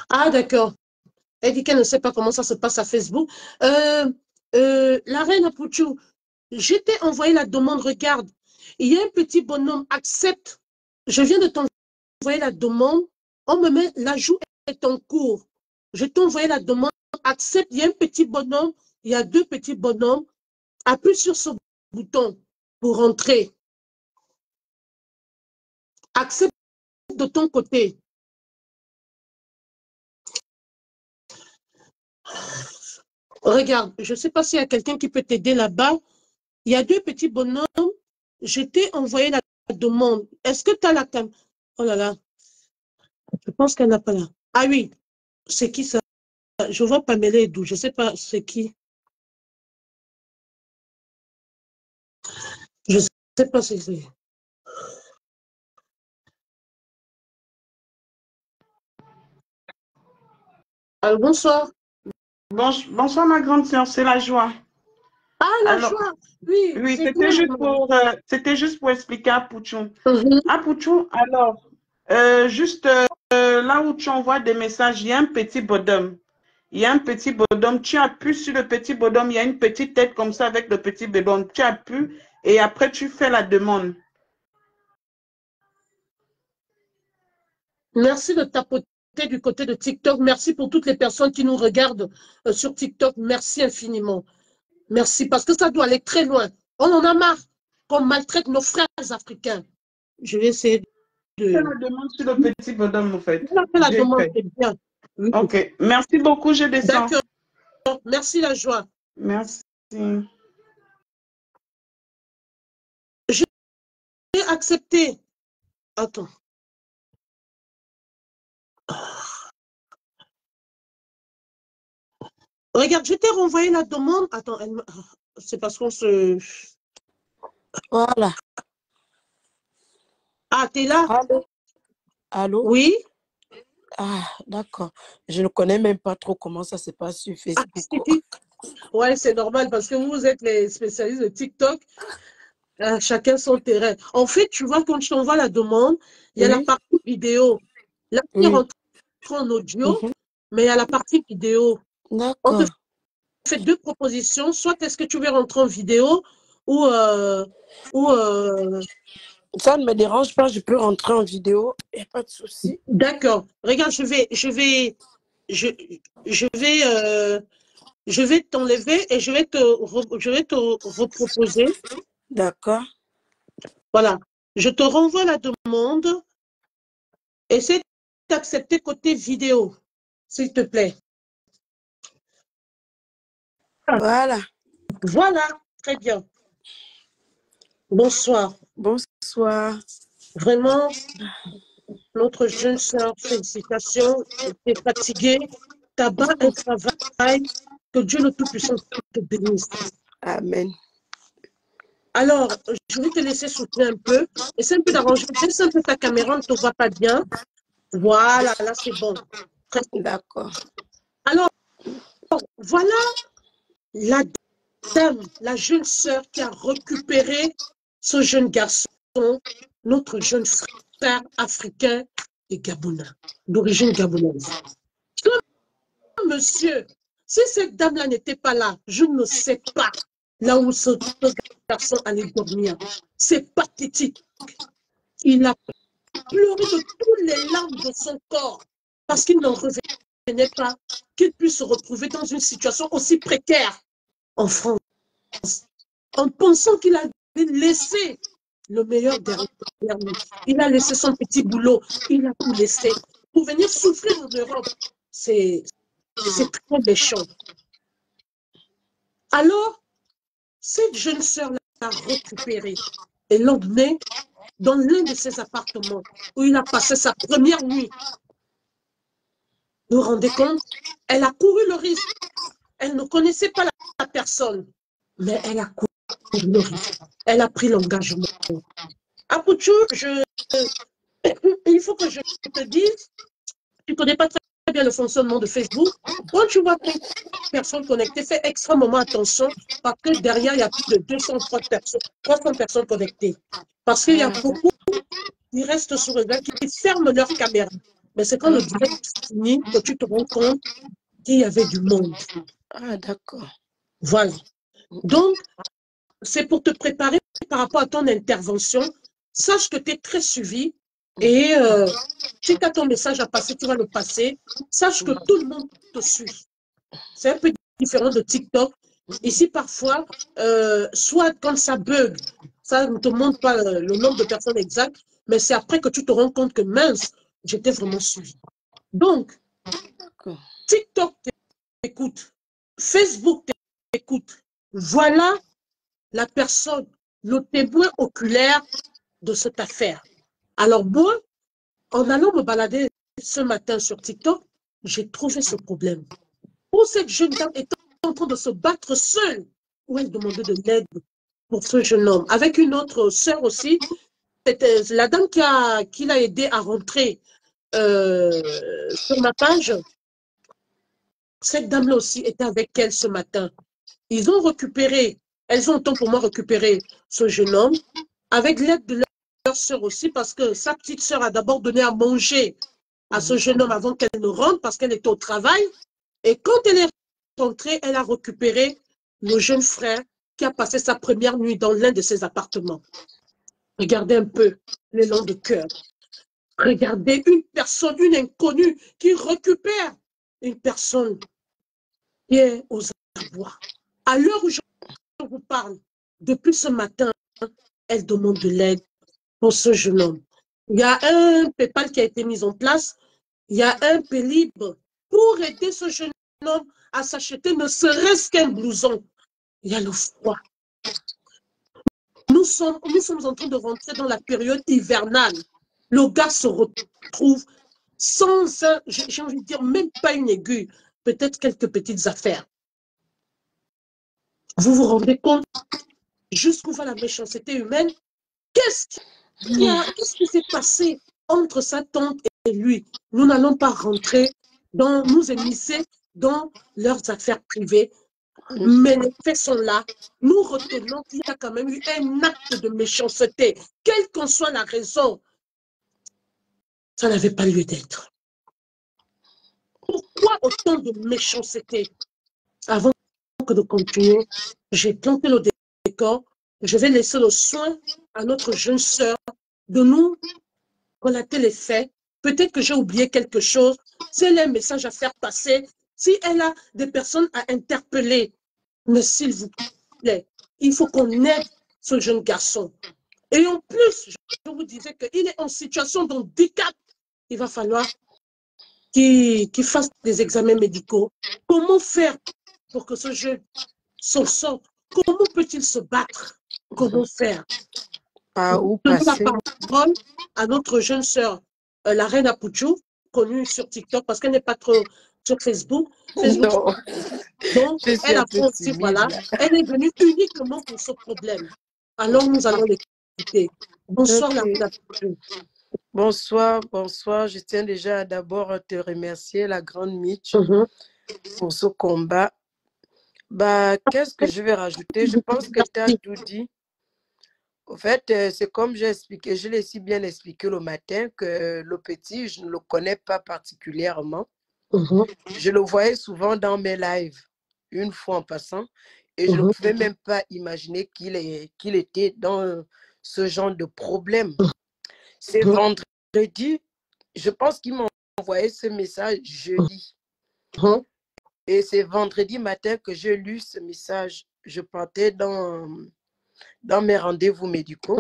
Ah, d'accord. Elle dit qu'elle ne sait pas comment ça se passe à Facebook. La reine Apucho, je t'ai envoyé la demande, regarde. Il y a un petit bonhomme, accepte. Je viens de t'envoyer la demande. On me met, l'ajout est en cours. Je t'ai envoyé la demande, accepte. Il y a un petit bonhomme, il y a deux petits bonhommes. Appuie sur ce bouton pour rentrer. Accepte de ton côté. Regarde, je ne sais pas s'il y a quelqu'un qui peut t'aider là-bas. Il y a deux petits bonhommes. Je t'ai envoyé la demande. Est-ce que tu as la caméra? Oh là là. Je pense qu'elle n'a pas là. Ah oui. C'est qui ça? Je vois Pamela Edou. Je ne sais pas c'est qui. Je ne sais pas si c'est. Alors, bonsoir. Bonsoir ma grande sœur, c'est la joie. Ah, la Alors, joie. Oui, oui, c'est toi. c'était juste pour expliquer à Pouchon. Mhm. À Pouchon, alors, juste là où tu envoies des messages, il y a un petit bonhomme. Il y a un petit bonhomme. Tu appuies sur le petit bonhomme, il y a une petite tête comme ça avec le petit bonhomme. Tu appuies et après tu fais la demande. Merci de tapoter du côté de TikTok. Merci pour toutes les personnes qui nous regardent sur TikTok. Merci infiniment. Merci, parce que ça doit aller très loin. On en a marre qu'on maltraite nos frères africains. Je vais essayer Fais de... la demande sur le petit bonhomme, en fait. On a fait la J'ai demande, fait. c'est bien. Oui. Ok, merci beaucoup, je descends. D'accord. Merci, la joie. Merci. J'ai accepté. Attends. Regarde, je t'ai renvoyé la demande. Attends, c'est parce qu'on se... Voilà. Ah, t'es là? Allô? Allô? Oui? Ah, d'accord. Je ne connais même pas trop comment ça se passe sur Ah, Facebook. ouais, c'est normal parce que vous êtes les spécialistes de TikTok. Chacun son terrain. En fait, tu vois, quand je t'envoie la demande, il y a la Oui, partie vidéo. Là, tu oui. rentres en audio, mais il y a la partie vidéo. On te D'accord. fait deux propositions. Soit est-ce que tu veux rentrer en vidéo, ou, euh, ou Ça ne me dérange pas, je peux rentrer en vidéo, il n'y a pas de souci. d'accord. Regarde, je, je vais t'enlever et je vais te reproposer. D'accord. Voilà. Je te renvoie la demande. Essaie d'accepter côté vidéo, s'il te plaît. Voilà. Voilà, très bien. Bonsoir. Bonsoir. Vraiment, notre jeune sœur, félicitations. Tu es fatiguée. T'as bas un travail. Que Dieu le Tout-Puissant te bénisse. Amen. Alors, je vais te laisser souffler un peu. Essaie un peu d'arranger. Baisse un peu ta caméra, on ne te voit pas bien. Voilà, là c'est bon. D'accord. Alors, voilà la dame, la jeune sœur qui a récupéré ce jeune garçon, notre jeune frère africain et gabonais, d'origine gabonaise. Monsieur, si cette dame-là n'était pas là, je ne sais pas là où ce garçon allait dormir. C'est pathétique. Il a pleuré de toutes les larmes de son corps parce qu'il n'en revenait pas qu'il puisse se retrouver dans une situation aussi précaire en France, en pensant qu'il avait laissé le meilleur derrière lui. Il a laissé son petit boulot, il a tout laissé pour venir souffrir en Europe. C'est très méchant. Alors, cette jeune sœur l'a récupéré et l'emmené dans l'un de ses appartements où il a passé sa première nuit. Vous vous rendez compte? Elle a couru le risque. Elle ne connaissait pas la personne, mais elle a couru le risque. Elle a pris l'engagement. Apouchou, il faut que je te dise, tu ne connais pas très bien le fonctionnement de Facebook. Quand tu vois 30 personnes connectées, fais extrêmement attention parce que derrière, il y a plus de 203 personnes, 300 personnes connectées. Parce qu'il y a beaucoup qui restent sur le gars, qui ferment leur caméra. Mais c'est quand le direct finit que tu te rends compte qu'il y avait du monde. Ah, d'accord. Voilà. Donc, c'est pour te préparer par rapport à ton intervention. Sache que tu es très suivi et si tu as ton message à passer, tu vas le passer. Sache que tout le monde te suit. C'est un peu différent de TikTok. Ici, parfois, soit quand ça bug, ça ne te montre pas le nombre de personnes exactes, mais c'est après que tu te rends compte que mince, j'étais vraiment suivi. Donc, TikTok t'écoute, Facebook t'écoute. Voilà la personne, le témoin oculaire de cette affaire. Alors moi, en allant me balader ce matin sur TikTok, j'ai trouvé ce problème. Où cette jeune dame était en train de se battre seule, où elle demandait de l'aide pour ce jeune homme. Avec une autre sœur aussi, c'était la dame qui l'a aidé à rentrer sur ma page. Cette dame-là aussi était avec elle ce matin. Ils ont récupéré, elles ont autant pour moi récupéré ce jeune homme avec l'aide de leur sœur aussi parce que sa petite sœur a d'abord donné à manger à ce jeune homme avant qu'elle ne rentre parce qu'elle était au travail. Et quand elle est rentrée, elle a récupéré le jeune frère qui a passé sa première nuit dans l'un de ses appartements. Regardez un peu l'élan de cœur. Regardez une personne, une inconnue qui récupère une personne qui est aux abois. À l'heure où je vous parle, depuis ce matin, elle demande de l'aide pour ce jeune homme. Il y a un PayPal qui a été mis en place. Il y a un Pélib pour aider ce jeune homme à s'acheter ne serait-ce qu'un blouson. Il y a le froid. Nous sommes en train de rentrer dans la période hivernale. Le gars se retrouve sans, j'ai envie de dire, même pas une aiguille, peut-être quelques petites affaires. Vous vous rendez compte jusqu'où va la méchanceté humaine? Qu'est-ce qui s'est passé entre sa tante et lui? Nous n'allons pas rentrer dans, nous émisser dans leurs affaires privées, mais les faits sont là. Nous retenons qu'il y a quand même eu un acte de méchanceté, quelle qu'en soit la raison. Ça n'avait pas lieu d'être. Pourquoi autant de méchanceté? Avant que de continuer, j'ai planté le décor je vais laisser le soin à notre jeune sœur de nous relater les faits. Peut-être que j'ai oublié quelque chose. Si elle a un message à faire passer, si elle a des personnes à interpeller, mais s'il vous plaît, il faut qu'on aide ce jeune garçon. Et en plus, je vous disais qu'il est en situation de handicap. Il va falloir qu'il fasse des examens médicaux. Comment faire pour que ce jeune s'en sorte? Comment peut-il se battre? Comment faire? Par où Donner la passer? parole à notre jeune sœur, la reine Apouchou, connue sur TikTok, parce qu'elle n'est pas trop sur Facebook. Non, Donc, je suis elle un a peu fait aussi, timide voilà, là. elle est venue uniquement pour ce problème. Alors, nous allons l'écouter. Bonsoir, la Ok. reine Apouchou. Bonsoir, bonsoir. Je tiens déjà d'abord à te remercier, la grande Mitch, pour ce combat. Bah, qu'est-ce que je vais rajouter? Je pense que tu as tout dit. En fait, c'est comme j'ai expliqué, je l'ai si bien expliqué le matin que le petit, je ne le connais pas particulièrement. Je le voyais souvent dans mes lives, une fois en passant, et je ne pouvais même pas imaginer qu'il était dans ce genre de problème. C'est vendredi, je pense qu'il m'a envoyé ce message jeudi. Et c'est vendredi matin que j'ai lu ce message. Je partais dans mes rendez-vous médicaux.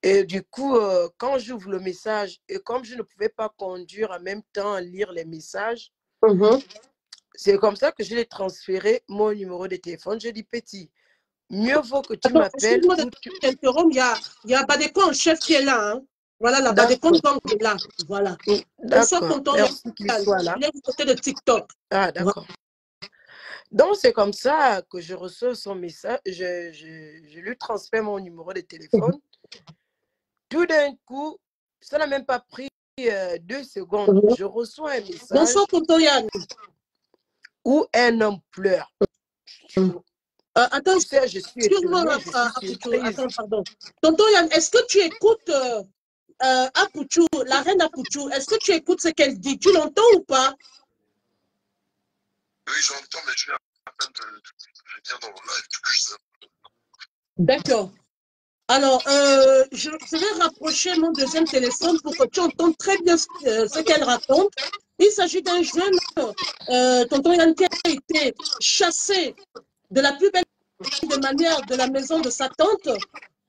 Et du coup, quand j'ouvre le message, et comme je ne pouvais pas conduire en même temps à lire les messages, c'est comme ça que je l'ai transféré mon numéro de téléphone. Je dis, petit, mieux vaut que tu m'appelles. Excuse-moi de t'interrompre, il y a Badeko en chef qui est là. Hein. Voilà, la Badeko Gang est là. Voilà. Bonsoir, D'accord, tonton merci qu'il Yann. soit là. Il est du côté de TikTok. Ah, d'accord. Donc, c'est comme ça que je reçois son message. Je lui transfère mon numéro de téléphone. Tout d'un coup, ça n'a même pas pris 2 secondes. Je reçois un message. Bonsoir, tonton Yann. Où un homme pleure. Attends, tu sais, je suis excuse-moi, étonnée, je suis surprise. attends, pardon. Tonton Yann, est-ce que tu écoutes Apouchou, la reine Apouchou, est-ce que tu écoutes ce qu'elle dit? Tu l'entends ou pas? Oui, j'entends, mais je viens à peine de venir dans le live, du coup, je sais. D'accord. Alors, je vais rapprocher mon deuxième téléphone pour que tu entendes très bien ce qu'elle raconte. Il s'agit d'un jeune, tonton Yann, qui a été chassé de la plus belle des manières de la maison de sa tante.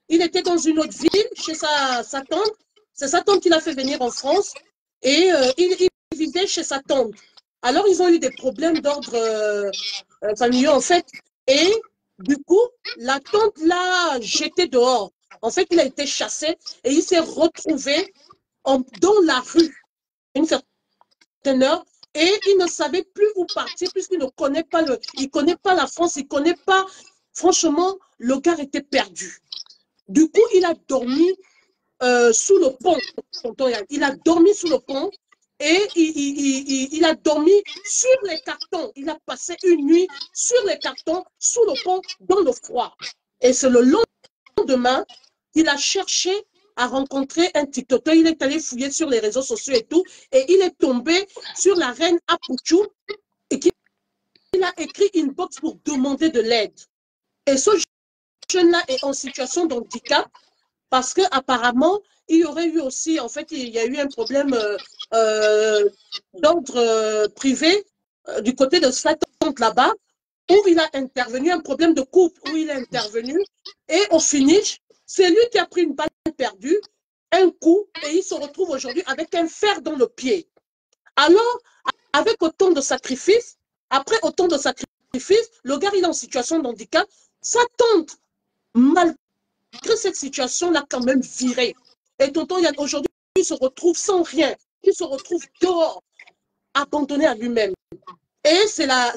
Il était dans une autre ville, chez sa tante. C'est sa tante qui l'a fait venir en France. Et il vivait chez sa tante. Alors, ils ont eu des problèmes d'ordre familiaux, en fait. Et du coup, la tante l'a jeté dehors. En fait, il a été chassé et il s'est retrouvé dans la rue une certaine heure. Et il ne savait plus où partir puisqu'il ne connaît pas la France, il ne connaît pas. Franchement, le gars était perdu. Du coup, il a dormi sous le pont. Il a dormi sous le pont et il a dormi sur les cartons. Il a passé une nuit sur les cartons, sous le pont, dans le froid. Et c'est le lendemain qu'il a cherché à rencontrer un TikToker. Il est allé fouiller sur les réseaux sociaux et tout. Et il est tombé sur la reine Apouchou et il a écrit une box pour demander de l'aide. Et ce jeune-là est en situation de handicap parce qu'apparemment, il y aurait eu aussi, en fait, il y a eu un problème d'ordre privé du côté de sa tante là-bas, où il a intervenu, un problème de couple où il est intervenu, et au finish, c'est lui qui a pris une balle perdue, un coup, et il se retrouve aujourd'hui avec un fer dans le pied. Alors, avec autant de sacrifices, après autant de sacrifices, le gars, il est en situation de handicap, sa tante, malgré cette situation l'a quand même viré. Et tonton Yann, aujourd'hui, il se retrouve sans rien. Il se retrouve dehors, abandonné à lui-même. Et c'est la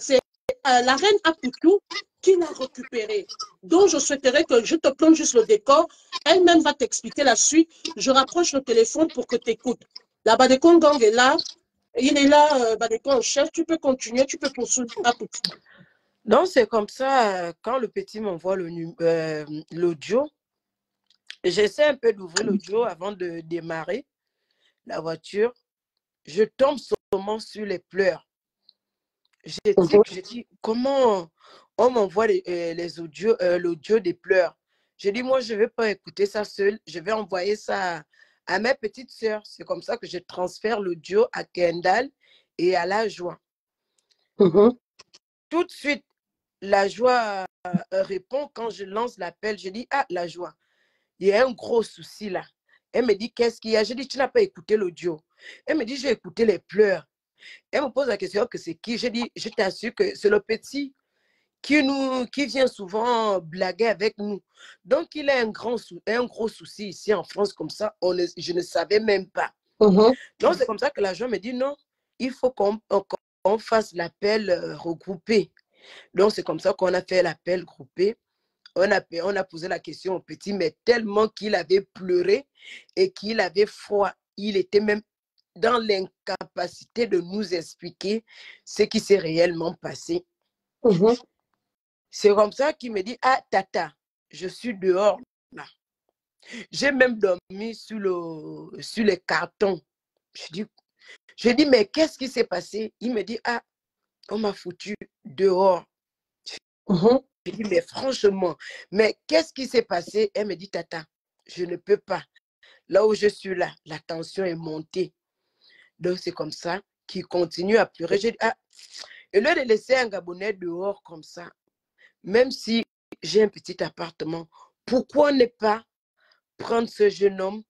reine Apouchou qui l'a récupéré. Donc, je souhaiterais que je te plonge juste le décor. Elle-même va t'expliquer la suite. Je rapproche le téléphone pour que tu écoutes. La Badeko Gang est là. Il est là, Badeko en chef. Tu peux continuer, tu peux poursuivre Apouchou. Donc, c'est comme ça, quand le petit m'envoie l'audio, j'essaie un peu d'ouvrir l'audio avant de démarrer la voiture. Je tombe seulement sur les pleurs. Je dis, comment on m'envoie les audios, l'audio des pleurs. Je dis, moi, je ne vais pas écouter ça seul. Je vais envoyer ça à mes petites sœurs. C'est comme ça que je transfère l'audio à Kendall et à la joie. Tout de suite, la joie répond quand je lance l'appel. Je dis, ah, la joie, il y a un gros souci là. Elle me dit, qu'est-ce qu'il y a? Je dis, tu n'as pas écouté l'audio. Elle me dit, j'ai écouté les pleurs. Elle me pose la question que c'est qui? Je dis, je t'assure que c'est le petit qui vient souvent blaguer avec nous. Donc, il a un gros souci ici en France comme ça. Je ne savais même pas. Donc, c'est comme ça que la joie me dit, non, il faut qu'on fasse l'appel regroupé. Donc, c'est comme ça qu'on a fait l'appel groupé. On a posé la question au petit, mais tellement qu'il avait pleuré et qu'il avait froid. Il était même dans l'incapacité de nous expliquer ce qui s'est réellement passé. C'est comme ça qu'il me dit, ah, tata, je suis dehors là. J'ai même dormi sur les cartons. Je dis, mais qu'est-ce qui s'est passé? Il me dit, ah, on m'a foutu dehors. Je dis, mais franchement, mais qu'est-ce qui s'est passé? Elle me dit, tata, je ne peux pas. Là où je suis là, la tension est montée. Donc, c'est comme ça qu'il continue à pleurer. J'ai dit, ah, et lieu de laisser un Gabonais dehors comme ça, même si j'ai un petit appartement, pourquoi ne pas prendre ce jeune homme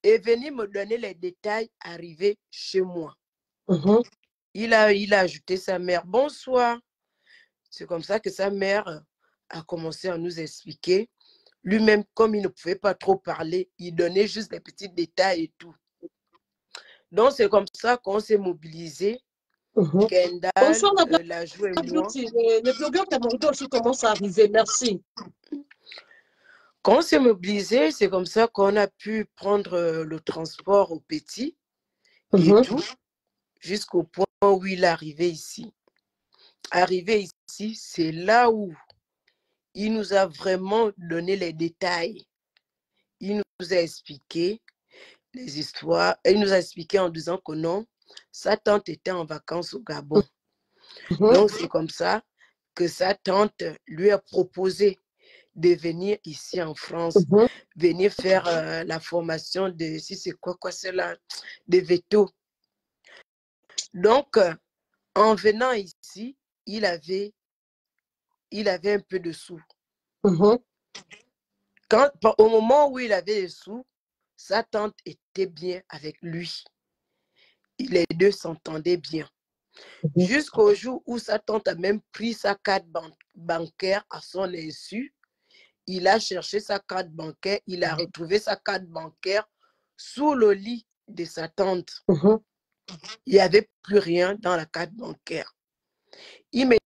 et venir me donner les détails arrivés chez moi? Il a ajouté sa mère. Bonsoir. C'est comme ça que sa mère a commencé à nous expliquer. Lui-même, comme il ne pouvait pas trop parler, il donnait juste les petits détails et tout. Donc, c'est comme ça qu'on s'est mobilisé. Kendall, Bonsoir, la joie et moi. Les blogueurs camerounais aussi commencent à arriver. Merci. Quand on s'est mobilisé, c'est comme ça qu'on a pu prendre le transport au petit et tout, jusqu'au point où il est arrivé ici. Arrivé ici, c'est là où il nous a vraiment donné les détails. Il nous a expliqué les histoires. Il nous a expliqué en disant que non, sa tante était en vacances au Gabon. Donc, c'est comme ça que sa tante lui a proposé de venir ici en France, venir faire la formation de, si c'est quoi c'est là, de veto. Donc, en venant ici, il avait un peu de sous. Au moment où il avait des sous, sa tante était bien avec lui. Les deux s'entendaient bien. Jusqu'au jour où sa tante a même pris sa carte bancaire à son insu. Il a cherché sa carte bancaire, il a retrouvé sa carte bancaire sous le lit de sa tante. Il n'y avait plus rien dans la carte bancaire. Il me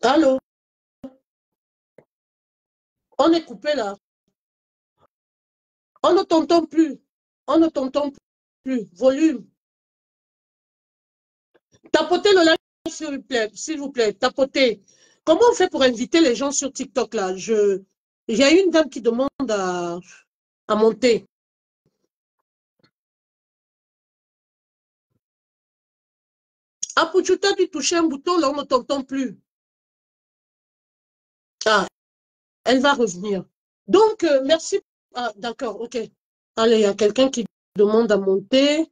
Allô? On est coupé là. On ne t'entend plus. On ne t'entend plus. Volume. Tapotez le live, s'il vous plaît. Tapotez. Comment on fait pour inviter les gens sur TikTok là? Il y a une dame qui demande à monter. Apouchou, t'as dû toucher un bouton, là on ne t'entend plus. Ah, elle va revenir. Donc, merci. Ah, d'accord, ok. Allez, il y a quelqu'un qui demande à monter.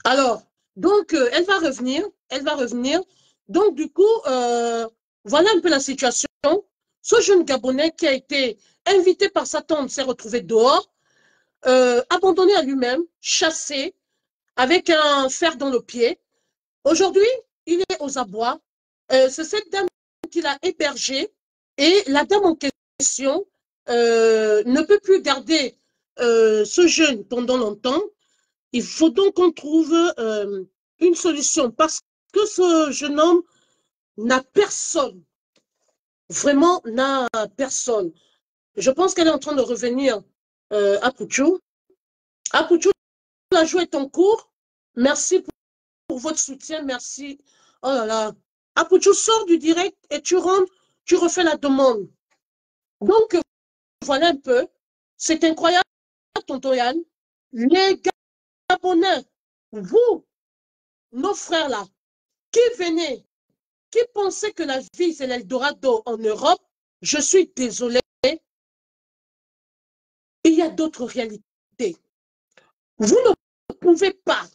Alors, donc, elle va revenir. Elle va revenir. Donc, du coup, voilà un peu la situation. Ce jeune Gabonais qui a été invité par sa tante s'est retrouvé dehors, abandonné à lui-même, chassé, avec un fer dans le pied. Aujourd'hui, il est aux abois. C'est cette dame qui l'a hébergé et la dame en question ne peut plus garder ce jeune pendant longtemps. Il faut donc qu'on trouve une solution parce que ce jeune homme n'a personne. Vraiment, n'a personne. Je pense qu'elle est en train de revenir à Pouchou. À Pouchou, la joie est en cours. Merci pour votre soutien. Merci. Oh là là. Apouchou, sors du direct et tu rentres tu refais la demande. Donc, voilà un peu. C'est incroyable, tonton Yann. Les Gabonais, vous, nos frères là, qui venaient, qui pensaient que la vie, c'est l'Eldorado en Europe, je suis désolée, il y a d'autres réalités. Vous ne pouvez pas,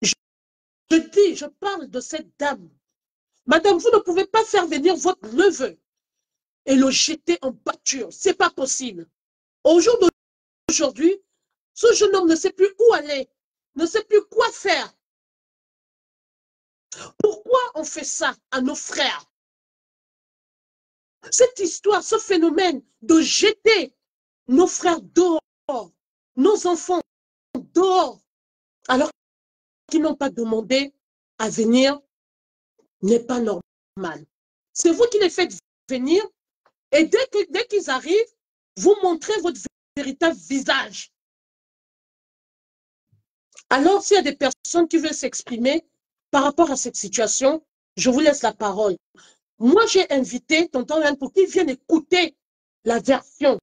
je parle de cette dame. Madame, vous ne pouvez pas faire venir votre neveu et le jeter en pâture. Ce n'est pas possible. Au jour d'aujourd'hui, ce jeune homme ne sait plus où aller, ne sait plus quoi faire. Pourquoi on fait ça à nos frères? Cette histoire, ce phénomène de jeter nos frères dehors, nos enfants dehors, alors qu'ils n'ont pas demandé à venir, n'est pas normal. C'est vous qui les faites venir et dès qu'ils arrivent, vous montrez votre véritable visage. Alors, s'il y a des personnes qui veulent s'exprimer par rapport à cette situation, je vous laisse la parole. Moi, j'ai invité tonton Yann pour qu'il vienne écouter la version,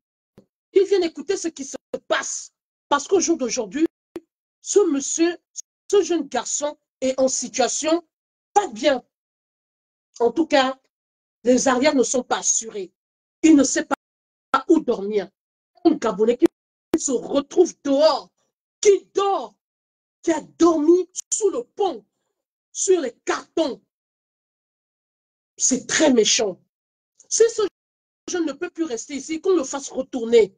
qu'il vienne écouter ce qui se passe. Parce qu'au jour d'aujourd'hui, ce monsieur, ce jeune garçon est en situation pas bien. En tout cas, les arrières ne sont pas assurés. Il ne sait pas où dormir. Un Gabonais qui se retrouve dehors, qui dort, qui a dormi sous le pont, sur les cartons. C'est très méchant. Si ce jeune ne peut plus rester ici, qu'on le fasse retourner.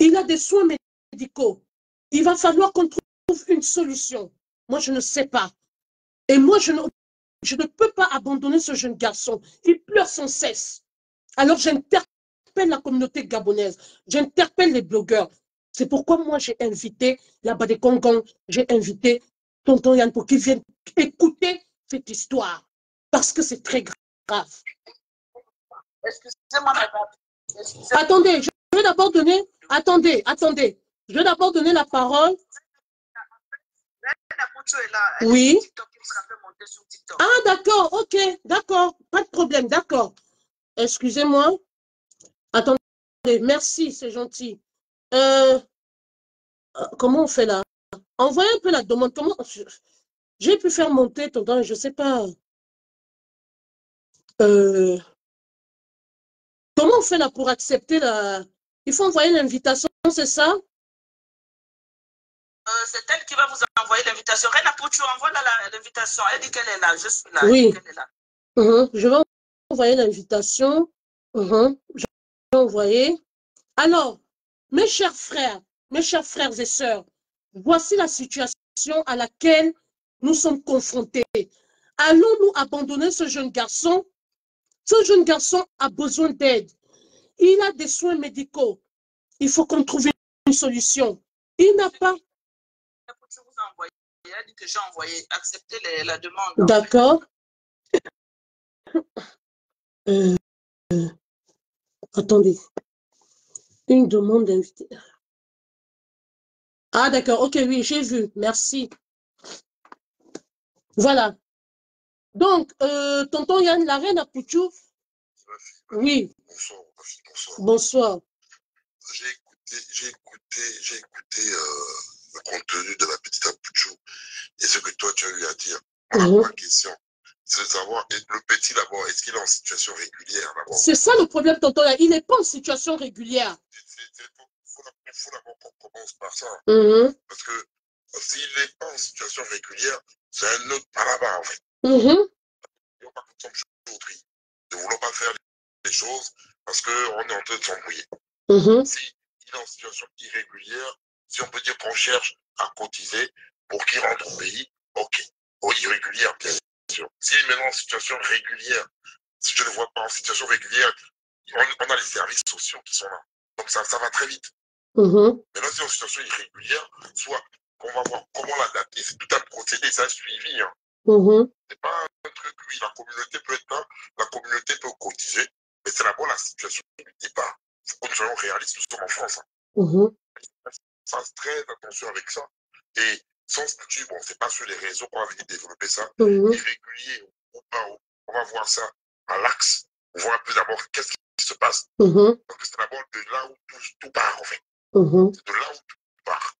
Il a des soins médicaux. Il va falloir qu'on trouve une solution. Moi, je ne sais pas. Et moi, je ne peux pas abandonner ce jeune garçon. Il pleure sans cesse. Alors, j'interpelle la communauté gabonaise. J'interpelle les blogueurs. C'est pourquoi moi, j'ai invité la Badekongong, j'ai invité tonton Yann pour qu'il vienne écouter cette histoire. Parce que c'est très grave. Excusez-moi, madame. Attendez, je vais d'abord donner... Attendez. Je vais d'abord donner la parole. Oui. Ah, d'accord, ok, d'accord. Pas de problème, d'accord. Excusez-moi. Attendez, merci, c'est gentil. Comment on fait là? Envoyez un peu la demande. Comment... J'ai pu faire monter tonton, je ne sais pas. Comment on fait là pour accepter la... Il faut envoyer l'invitation, c'est ça? C'est elle qui va vous envoyer l'invitation. Rena Pouchou, envoie l'invitation. Elle dit qu'elle est là. Je suis là. Oui. Elle est là. Je vais envoyer l'invitation. Je vais envoyer. Alors, mes chers frères et sœurs, voici la situation à laquelle nous sommes confrontés. Allons-nous abandonner ce jeune garçon? Ce jeune garçon a besoin d'aide. Il a des soins médicaux. Il faut qu'on trouve une solution. Il n'a pas... Elle dit que j'ai envoyé. Acceptez la demande. D'accord. Attendez. Une demande d'invité. Ah, d'accord. Ok, oui, j'ai vu. Merci. Voilà. Donc, tonton Yann, la reine à Pouchou. Oui. Bonsoir. Bonsoir. J'ai écouté le contenu de la petite Apouchou et ce que toi tu as eu à dire. Ma question, c'est de savoir, le petit d'abord, est-ce qu'il est en situation régulière d'abord? C'est ça le problème, tonton Yann. Il n'est pas en situation régulière. Il faut d'abord qu'on commence par ça. Parce que s'il n'est pas en situation régulière, c'est un autre parabar en fait. Ne voulons pas faire les choses parce qu'on est en train de s'embrouiller. S'il est en situation irrégulière, si on peut dire qu'on cherche à cotiser pour qu'il rentre au pays, ok. Irrégulière, bien sûr. S'il est maintenant en situation régulière, si je ne le vois pas en situation régulière, on a les services sociaux qui sont là. Donc ça va très vite. Maintenant, si en situation irrégulière, soit on va voir comment l'adapter. C'est tout un procédé, c'est un suivi. Hein. C'est pas un truc, oui, la communauté peut être là, la communauté peut cotiser, mais c'est d'abord la situation du départ. Il faut que nous soyons réalistes, nous sommes en France. Hein. Fasse très attention avec ça. Et sans statut, bon, c'est pas sur les réseaux qu'on va venir développer ça. Irrégulier ou pas, on va voir ça à l'axe, pour voir plus d'abord qu'est-ce qui se passe. Parce que c'est d'abord de là où tout part, en fait. C'est de là où tout part.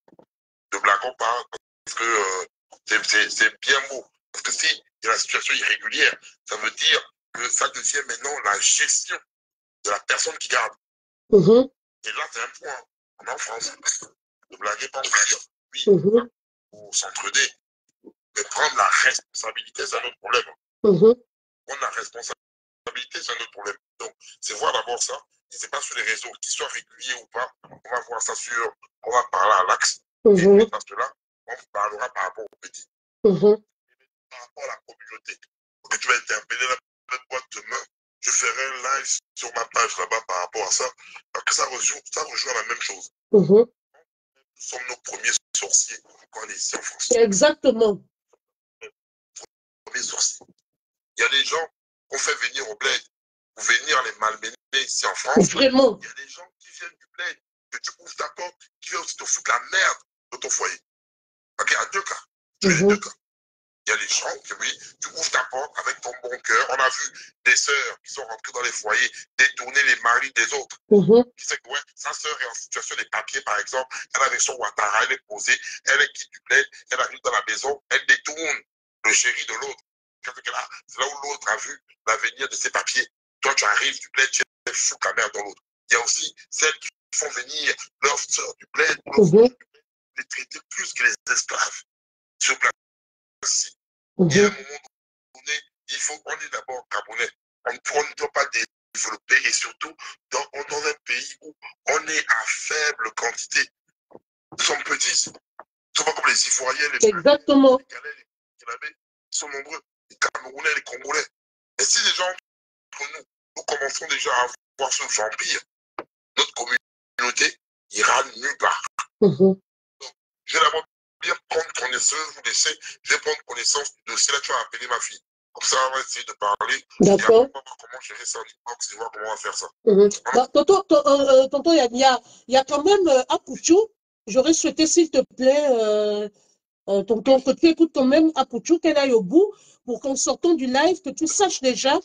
De blaguons part, parce que c'est bien beau. Parce que si il y a la situation irrégulière, ça veut dire que ça devient maintenant la gestion de la personne qui garde. Et là, c'est un point. On est en France. Ne blaguez pas, on va dire oui, pour s'entraider. Mais prendre la responsabilité, c'est un autre problème. Prendre la responsabilité, c'est un autre problème. Donc, c'est voir d'abord ça. Et c'est pas sur les réseaux, qu'ils soient réguliers ou pas. On va voir ça sur, on va parler à l'axe. Et parce que là, on parlera par rapport aux petits. Par rapport à la communauté. Que tu vas interpeller la boîte demain. Je ferai un live sur ma page là-bas par rapport à ça. Parce que ça rejoint la même chose. Nous sommes nos premiers sorciers quand on est ici en France. Exactement. Premiers sorciers. Il y a des gens qu'on fait venir au bled pour venir les malmener ici en France. Vraiment. Il y a des gens qui viennent du bled, que tu ouvres ta porte, qui viennent aussi te foutre la merde dans ton foyer. Ok, il y a deux cas. Tu as deux cas. Il y a des gens qui, oui, tu ouvres ta porte avec ton bon cœur. On a vu des sœurs qui sont rentrées dans les foyers, détourner les maris des autres. Qui sait que ouais, sa sœur est en situation de papier, par exemple. Elle avec son Ouattara, elle est posée, elle est quitte du bled, elle arrive dans la maison, elle détourne le chéri de l'autre. C'est là où l'autre a vu l'avenir de ses papiers. Toi, tu arrives du bled, tu es fou ta mère dans l'autre. Il y a aussi celles qui font venir leurs sœurs du bled, les traiter plus que les esclaves. Sur place. Et à un moment donné, il faut qu'on est d'abord Gabonais. On ne doit pas développer et surtout dans un pays où on est à faible quantité. Nous sommes petits. Ce ne sont pas comme les Ivoiriens, les Exactement. Galais, ils sont nombreux. Les Camerounais, les Congolais. Et si les gens entre nous commençons déjà à voir ce vampire, notre communauté ira nulle part. Donc, je vais d'abord bien prendre connaissance, vous laissez, je vais prendre connaissance du dossier. Là, tu vas appeler ma fille. Comme ça, on va essayer de parler. D'accord. Et on va voir comment gérer ça en inbox et voir comment on va faire ça. Bah, tonton, il y a quand même Apouchou. J'aurais souhaité, s'il te plaît, tonton, que tu écoutes quand même Apouchou, qu'elle aille au bout, pour qu'en sortant du live, que tu saches déjà,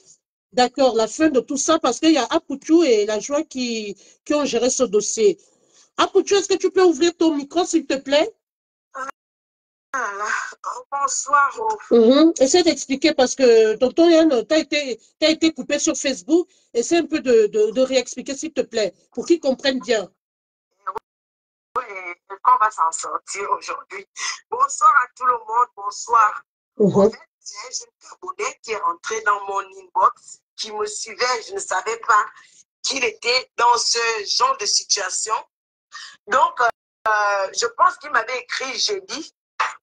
d'accord, la fin de tout ça, parce qu'il y a Apouchou et la joie qui ont géré ce dossier. Apouchou, est-ce que tu peux ouvrir ton micro, s'il te plaît? Bonsoir. Essaie d'expliquer parce que tonton Yann, tu as été coupé sur Facebook. Essaie un peu de réexpliquer, s'il te plaît, pour qu'ils comprennent bien. Oui, qu'on va s'en sortir aujourd'hui. Bonsoir à tout le monde, bonsoir. En fait, c'est un jeune Gabonais qui est rentré dans mon inbox, qui me suivait, je ne savais pas qu'il était dans ce genre de situation. Donc, je pense qu'il m'avait écrit jeudi.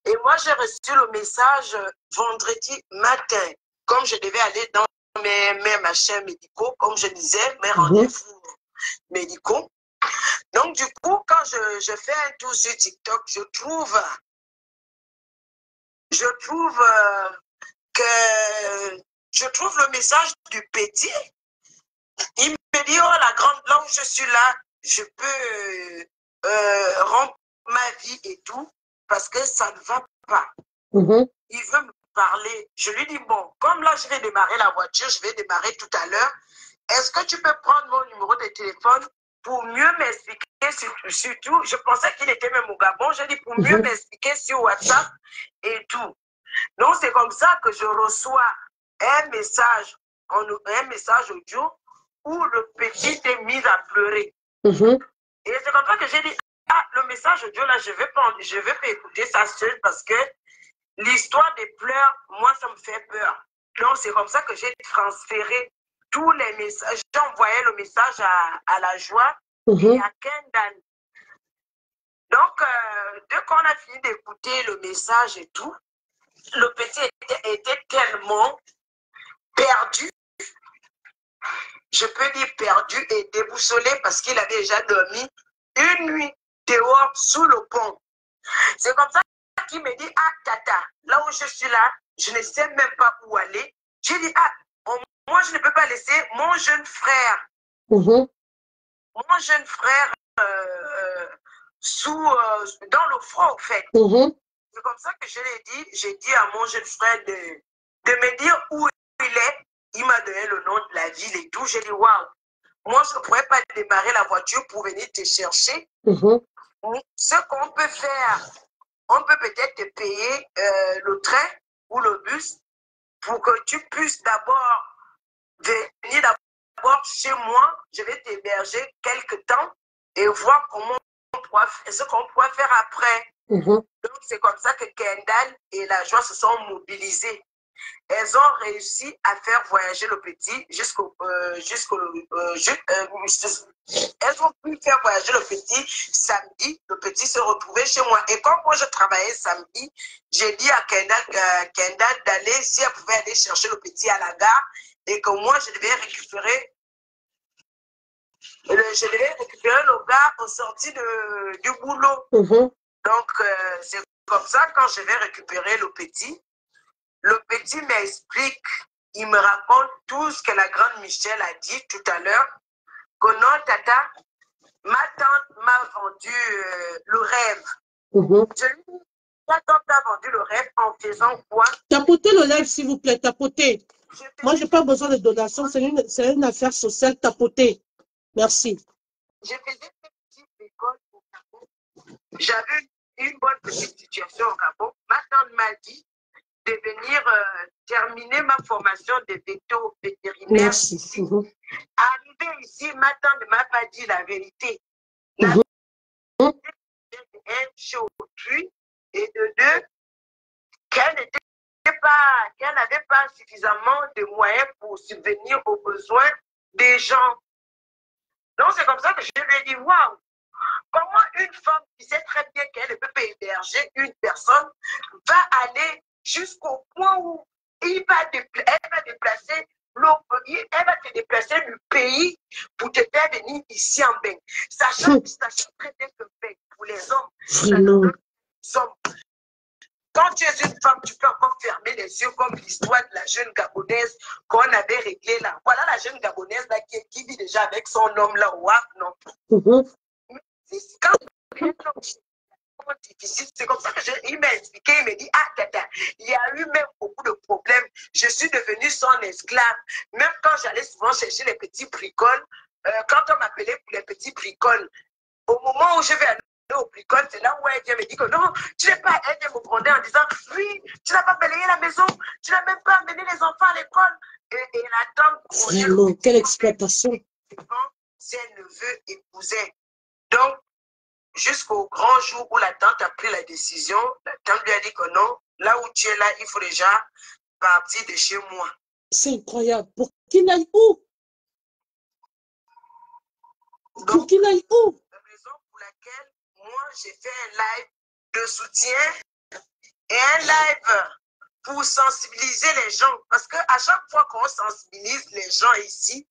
Et moi, j'ai reçu le message vendredi matin, comme je devais aller dans mes machins médicaux, comme je disais, mes rendez-vous médicaux. Donc, du coup, quand je fais un tour sur TikTok, je trouve le message du petit. Il me dit, oh, la grande, là où je suis là, je peux rendre ma vie et tout, parce que ça ne va pas. Il veut me parler. Je lui dis, bon, comme là, je vais démarrer la voiture, je vais démarrer tout à l'heure. Est-ce que tu peux prendre mon numéro de téléphone pour mieux m'expliquer, surtout, je pensais qu'il était même au Gabon, j'ai dit pour mieux m'expliquer sur WhatsApp et tout. Donc, c'est comme ça que je reçois un message audio où le petit est mis à pleurer. Et c'est comme ça que j'ai dit, ah, le message audio là, je vais pas écouter ça seul parce que l'histoire des pleurs, moi, ça me fait peur. Donc, c'est comme ça que j'ai transféré tous les messages. J'ai envoyé le message à la joie et à Kendan. Donc, dès qu'on a fini d'écouter le message et tout, le petit était tellement perdu. Je peux dire perdu et déboussolé parce qu'il avait déjà dormi une nuit dehors sous le pont. C'est comme ça qu'il me dit, ah, tata, là où je suis là, je ne sais même pas où aller. J'ai dit, ah, moi, je ne peux pas laisser mon jeune frère, dans le front, en fait. C'est comme ça que je l'ai dit. J'ai dit à mon jeune frère de me dire où il est il m'a donné le nom de la ville et tout. J'ai dit, waouh, moi, je ne pourrais pas démarrer la voiture pour venir te chercher. Ce qu'on peut faire, on peut peut-être te payer le train ou le bus pour que tu puisses d'abord venir d'abord chez moi. Je vais t'héberger quelque temps et voir comment ce qu'on pourra faire après. Donc, c'est comme ça que Kendall et la joie se sont mobilisés. Elles ont réussi à faire voyager le petit elles ont pu faire voyager le petit samedi. Le petit se retrouvait chez moi. Et comme moi, je travaillais samedi, j'ai dit à Kendall d'aller, si elle pouvait aller chercher le petit à la gare, et que moi, je devais récupérer le gars au sorti du boulot. Donc, c'est comme ça, quand je vais récupérer le petit m'explique, il me raconte tout ce que la grande Michelle a dit tout à l'heure, que non, tata, ma tante m'a vendu le rêve. Je lui dis, ta tante t'a vendu le rêve en faisant quoi? Tapotez le live, s'il vous plaît, tapotez. Moi, je n'ai pas besoin de donation, c'est une affaire sociale, tapotez. Merci. Je faisais des petites écoles au Gabon. J'avais une bonne petite situation au Gabon. Ma tante m'a dit de venir terminer ma formation de vétérinaire. Merci. Arrivé ici, ma tante ne m'a pas dit la vérité. La chez autrui, et de deux, qu'elle n'avait pas suffisamment de moyens pour subvenir aux besoins des gens. Donc, c'est comme ça que je lui ai dit, waouh, comment une femme qui sait très bien qu'elle ne peut pas héberger une personne va aller jusqu'au point où elle va te déplacer du pays pour te faire venir ici en bain. Sachant très bien que pour les hommes, quand tu es une femme, tu peux encore fermer les yeux comme l'histoire de la jeune Gabonaise qu'on avait réglée là. Voilà la jeune Gabonaise là qui vit déjà avec son homme là au Havre, non? Quand difficile, c'est comme ça qu'il m'a expliqué, il m'a dit, ah tata, il y a eu même beaucoup de problèmes, je suis devenue son esclave, même quand j'allais souvent chercher les petits bricoles, quand on m'appelait pour les petits bricoles, au moment où je vais aller au bricole, c'est là où elle vient me dire que non, tu n'es pas, elle vient me gronder en disant, oui, tu n'as pas balayé la maison, tu n'as même pas amené les enfants à l'école, et la tante, vraiment, quelle exploitation. Si elle ne veut épouser. Donc, jusqu'au grand jour où la tante a pris la décision, la tante lui a dit que non, là où tu es là, il faut déjà partir de chez moi. C'est incroyable. Pour qu'il aille où? Pour qu'il aille où? La raison pour laquelle moi, j'ai fait un live de soutien et un live pour sensibiliser les gens. Parce qu'à chaque fois qu'on sensibilise les gens ici,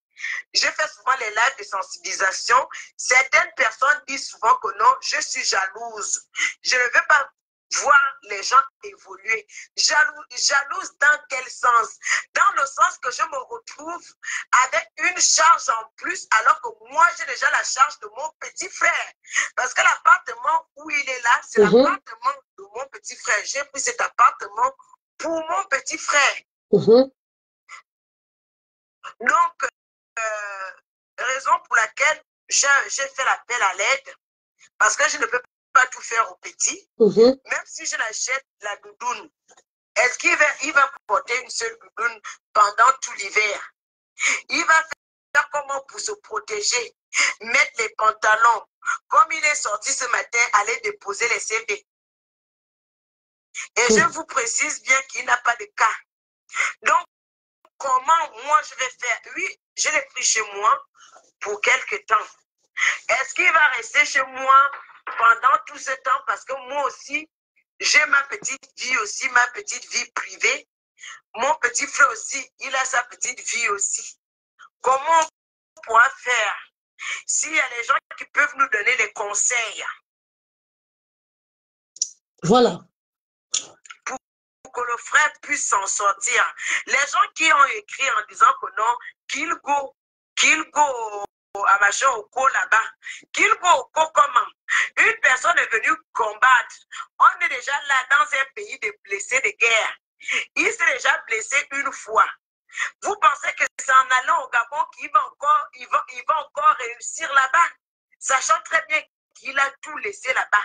je fais souvent les lives de sensibilisation. Certaines personnes disent souvent que non, je suis jalouse. Je ne veux pas voir les gens évoluer. Jalouse dans quel sens? Dans le sens que je me retrouve avec une charge en plus, alors que moi, j'ai déjà la charge de mon petit frère. Parce que l'appartement où il est là, c'est l'appartement de mon petit frère. J'ai pris cet appartement pour mon petit frère. Donc, raison pour laquelle j'ai fait l'appel à l'aide, parce que je ne peux pas tout faire au petit, même si je l'achète la doudoune. Est-ce qu'il va porter une seule doudoune pendant tout l'hiver? Il va faire comment pour se protéger? Mettre les pantalons. Comme il est sorti ce matin, aller déposer les CV. Et je vous précise bien qu'il n'a pas de cas. Donc, comment moi je vais faire? Oui, je l'ai pris chez moi pour quelque temps. Est-ce qu'il va rester chez moi pendant tout ce temps? Parce que moi aussi, j'ai ma petite vie aussi, ma petite vie privée. Mon petit frère aussi, il a sa petite vie aussi. Comment on pourra faire? S'il y a des gens qui peuvent nous donner des conseils. Voilà. Pour que le frère puisse s'en sortir. Les gens qui ont écrit en disant que non, qu'il go à machin au co là-bas. Qu'il go au co comment? Une personne est venue combattre. On est déjà là dans un pays de blessés de guerre. Il s'est déjà blessé une fois. Vous pensez que c'est en allant au Gabon qu'il va encore réussir là-bas, sachant très bien qu'il a tout laissé là-bas.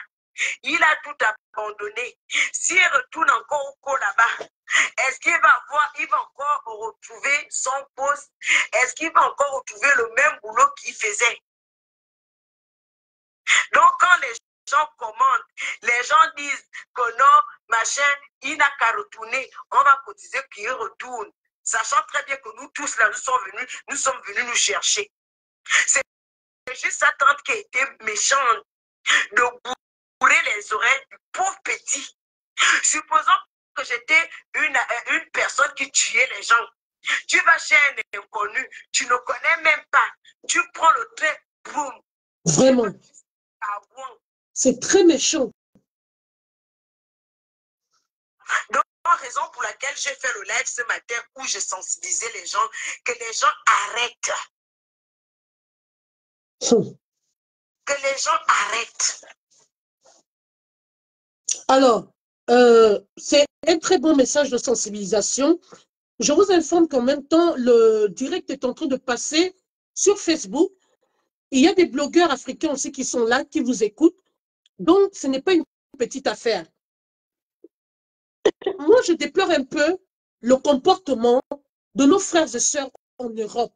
Il a tout abandonné. S'il retourne encore au co là-bas, est-ce qu'il va encore retrouver son poste? Est-ce qu'il va encore retrouver le même boulot qu'il faisait? Donc, quand les gens commandent, les gens disent que non, machin, il n'a qu'à retourner, on va cotiser qu'il retourne. Sachant très bien que nous tous là, nous sommes venus nous chercher. C'est juste sa tante qui a été méchante de bourrer les oreilles du pauvre petit. Supposons que j'étais une personne qui tuait les gens. Tu vas chez un inconnu, tu ne connais même pas. Tu prends le train, boum. Vraiment. C'est très méchant. Donc, raison pour laquelle j'ai fait le live ce matin où j'ai sensibilisé les gens, que les gens arrêtent. Que les gens arrêtent. Alors, c'est un très bon message de sensibilisation. Je vous informe qu'en même temps, le direct est en train de passer sur Facebook. Il y a des blogueurs africains aussi qui sont là, qui vous écoutent. Donc, ce n'est pas une petite affaire. Moi, je déplore un peu le comportement de nos frères et sœurs en Europe.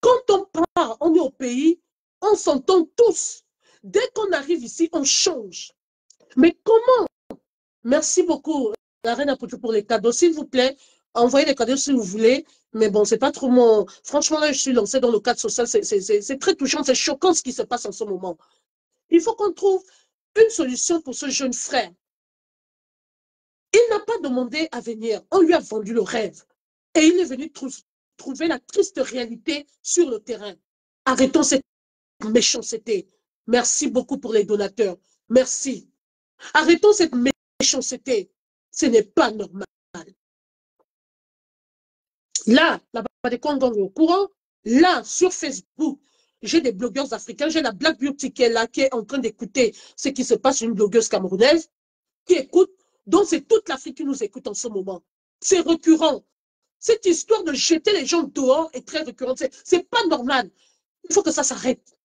Quand on part, on est au pays, on s'entend tous. Dès qu'on arrive ici, on change. Mais comment? Merci beaucoup, la reine Apotou, pour les cadeaux. S'il vous plaît, envoyez les cadeaux si vous voulez. Mais bon, c'est pas trop mon... Franchement, là, je suis lancée dans le cadre social. C'est très touchant, c'est choquant ce qui se passe en ce moment. Il faut qu'on trouve une solution pour ce jeune frère. Il n'a pas demandé à venir. On lui a vendu le rêve. Et il est venu trouver la triste réalité sur le terrain. Arrêtons cette méchanceté. Merci beaucoup pour les donateurs. Merci. Arrêtons cette méchanceté. Ce n'est pas normal. Là, là-bas des Congos au courant, là, sur Facebook, j'ai des blogueurs africains, j'ai la Black Beauty qui est là, qui est en train d'écouter ce qui se passe, une blogueuse camerounaise, qui écoute. Donc, c'est toute l'Afrique qui nous écoute en ce moment. C'est récurrent. Cette histoire de jeter les gens dehors est très récurrente. C'est pas normal. Il faut que ça s'arrête.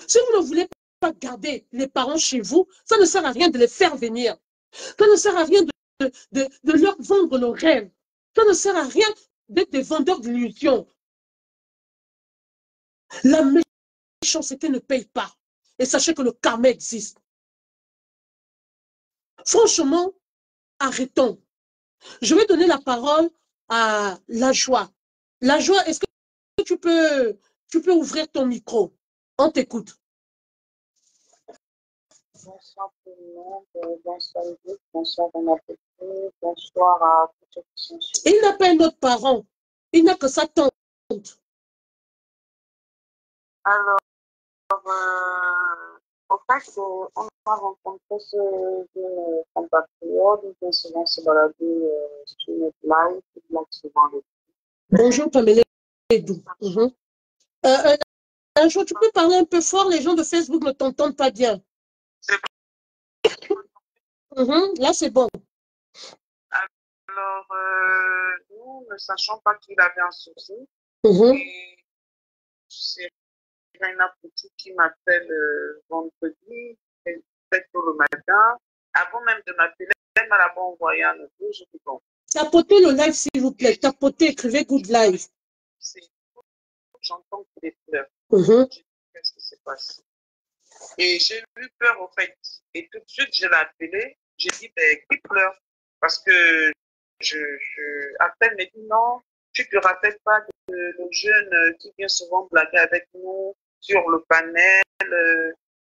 Si vous ne voulez pas garder les parents chez vous, ça ne sert à rien de les faire venir. Ça ne sert à rien de leur vendre nos rêves. Ça ne sert à rien d'être des vendeurs d'illusions. La méchanceté ne paye pas. Et sachez que le karma existe. Franchement, arrêtons. Je vais donner la parole à La Joie. La Joie, est-ce que tu peux ouvrir ton micro? On t'écoute. Bonsoir tout le monde, bonsoir Luc, bonsoir Bon Appétit, bonsoir à tous ceux qui sont sur. Il n'a pas un autre parent, il n'a que sa tante. Alors, au fait, on a rencontré ce jeune compatriote, il vient souvent se balader sur notre live, il blague souvent avec. Bonjour Pamela Edou. Un jour, tu peux parler un peu fort, les gens de Facebook ne t'entendent pas bien. Là, c'est bon. Alors, nous ne sachons pas qu'il avait un souci. Et c'est Reina Poutou qui m'appelle vendredi, très tôt le matin. Avant même de m'appeler, elle m'a d'abord envoyé un audio. Je dis bon. Tapotez le live, s'il vous plaît. Tapotez, écrivez good live. J'entends que des pleurs. Qu'est-ce qui se passe? Et j'ai eu peur, au fait. Et tout de suite, je l'ai appelé. J'ai dit, ben, qui pleure? Parce que après, elle me dit, non, tu ne te rappelles pas de le jeune qui vient souvent blaguer avec nous sur le panel,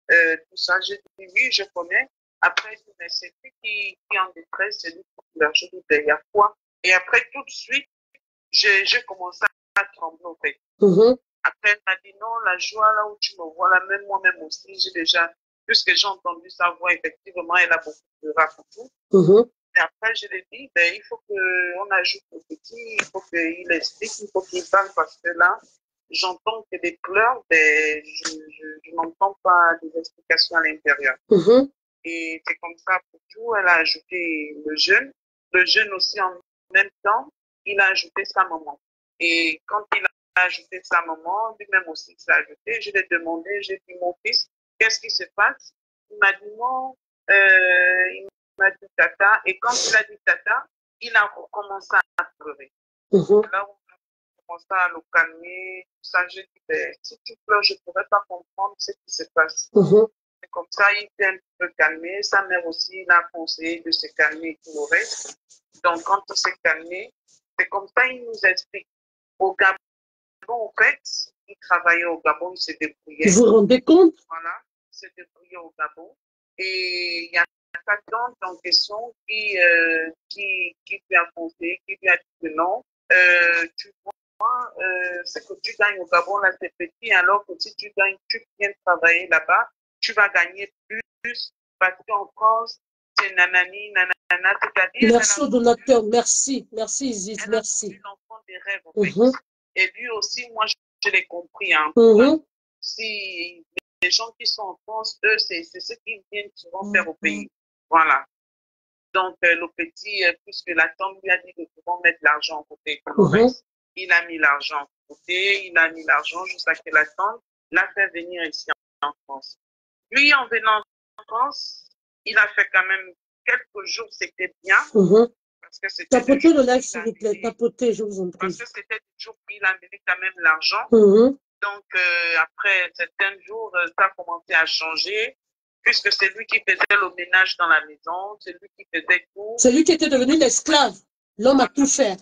tout ça. J'ai dit, oui, je connais. Après, elle dit, mais c'est lui qui est en détresse, c'est lui qui pleure. Je dis, ben, il y a quoi? Et après, tout de suite, j'ai commencé à trembler, au fait. Après, elle m'a dit, non, La Joie, là où tu me vois, là, même moi-même aussi, j'ai déjà, puisque j'ai entendu sa voix, effectivement, elle a beaucoup de rap et tout. Et après, je lui ai dit, ben, il faut qu'on ajoute le petit, il faut qu'il explique, il faut qu'il parle, parce que là, j'entends que des pleurs, ben, je n'entends pas des explications à l'intérieur. Et c'est comme ça pour tout, elle a ajouté le jeune aussi en même temps, il a ajouté sa maman. Et quand il a ajouté sa maman, lui-même aussi s'est ajouté, je l'ai demandé, j'ai dit, mon fils, qu'est-ce qui se passe? Il m'a dit non, il m'a dit tata. Et quand il a dit tata, il a recommencé à pleurer. Là où on a commencé à le calmer, tout ça, j'ai dit, ben, si tu pleures, je ne pourrais pas comprendre ce qui se passe. Et comme ça, il s'est un peu calmé. Sa mère aussi l'a conseillé de se calmer et tout le reste. Donc, quand il s'est calmé, c'est comme ça, il nous explique. Au Gabon, en fait, il travaillait au Gabon, il se débrouillait. Vous vous rendez compte? Voilà, il se débrouillait au Gabon. Et il y a sa tante en question qui lui a conseillé, qui lui a dit que non, tu vois, ce que tu gagnes au Gabon, là, c'est petit, alors que si tu gagnes, tu viens travailler là-bas, tu vas gagner plus, parce qu'en France, c'est nanani, nanana, c'est-à-dire... Merci au donateur, merci Isis, merci. Elle a l'enfant des rêves, en fait. Et lui aussi, moi, je l'ai compris. Hein. Si les gens qui sont en France, eux, c'est ce qu'ils viennent souvent faire au pays. Voilà. Donc, le petit, puisque la tante lui a dit de pouvoir mettre l'argent à côté, il a mis l'argent à côté, il a mis l'argent jusqu'à ce que la tante l'a fait venir ici en France. Lui, en venant en France, il a fait quand même quelques jours, c'était bien. Parce que c'était tapotez le live, s'il vous plaît, tapotez, je vous en prie. Parce que c'était des jours où il a mis quand même l'argent. Donc, après certains jours, ça a commencé à changer, puisque c'est lui qui faisait le ménage dans la maison, c'est lui qui faisait tout. C'est lui qui était devenu l'esclave. L'homme a tout fait.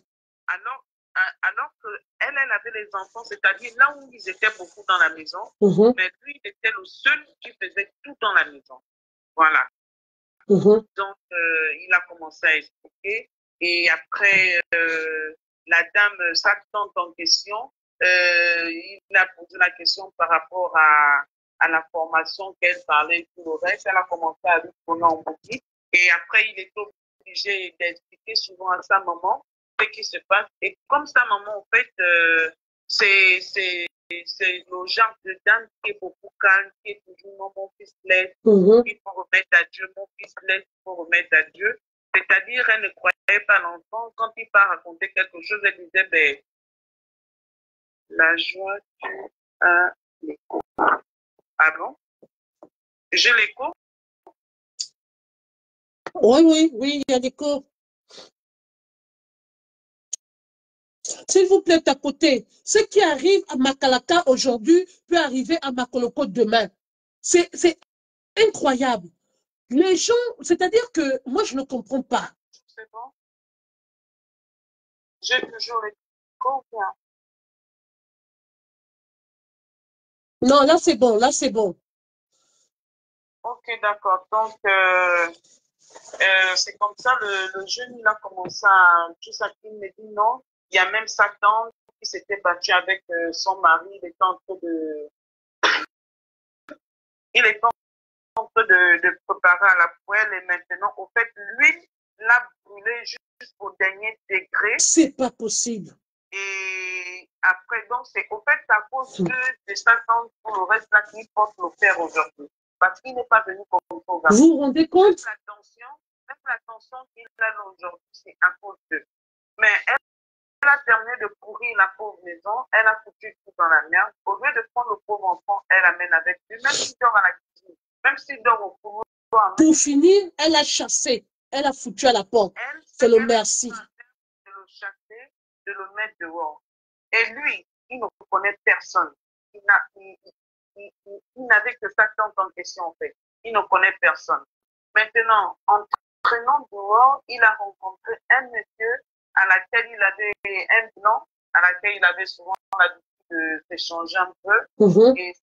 Alors qu'elle avait les enfants, c'est-à-dire là où ils étaient beaucoup dans la maison, mais lui, il était le seul qui faisait tout dans la maison. Voilà. Donc, il a commencé à expliquer. Et après, la dame, sa tante en question, il a posé la question par rapport à la formation qu'elle parlait et tout le reste. Elle a commencé à lui tourner en boutique. Et après, il est obligé d'expliquer souvent à sa maman ce qui se passe. Et comme sa maman, en fait, c'est le genre de dame qui est beaucoup calme, qui est toujours non, mon fils laisse, il faut remettre à Dieu, mon fils laisse, il faut remettre à Dieu. C'est-à-dire, elle ne croyait pas l'enfant. Quand il part raconter quelque chose, elle disait, ben, la joie tue à l'écho. Ah bon? J'ai l'écho? Oui, il y a l'écho. S'il vous plaît, tapotez. Ce qui arrive à Makalaka aujourd'hui peut arriver à Makoloko demain. C'est incroyable. Les gens, c'est-à-dire que moi, je ne comprends pas. C'est bon? J'ai toujours l'écho. Non, là, c'est bon, là, c'est bon. Ok, d'accord. Donc, c'est comme ça, le jeune, il a commencé à tout ça, il me dit non. Il y a même sa tante qui s'était battue avec son mari, il était en train de... Il était en train de préparer à la poêle et maintenant, au fait, l'huile l'a brûlé jusqu'au dernier degré. C'est pas possible. Et après, donc, c'est au fait à cause de sa tante pour le reste là qu'il porte le fer aujourd'hui. Parce qu'il n'est pas venu comme ça au Gabon. Vous vous rendez compte? Même l'attention qu'il a aujourd'hui, c'est à cause d'eux. Mais elle a terminé de pourrir la pauvre maison, elle a foutu tout dans la merde. Au lieu de prendre le pauvre enfant, elle amène avec lui, même s'il dort à la cuisine, même s'il dort au couloir. Pour finir, elle a chassé, elle a foutu à la porte. C'est le merci. De le chasser, de le mettre dehors. Et lui, il ne connaît personne. Il n'avait que sa tante en question, en fait. Il ne connaît personne. Maintenant, en traînant dehors, il a rencontré un monsieur à laquelle il avait un blanc, à laquelle il avait souvent l'habitude d'échanger un peu. Et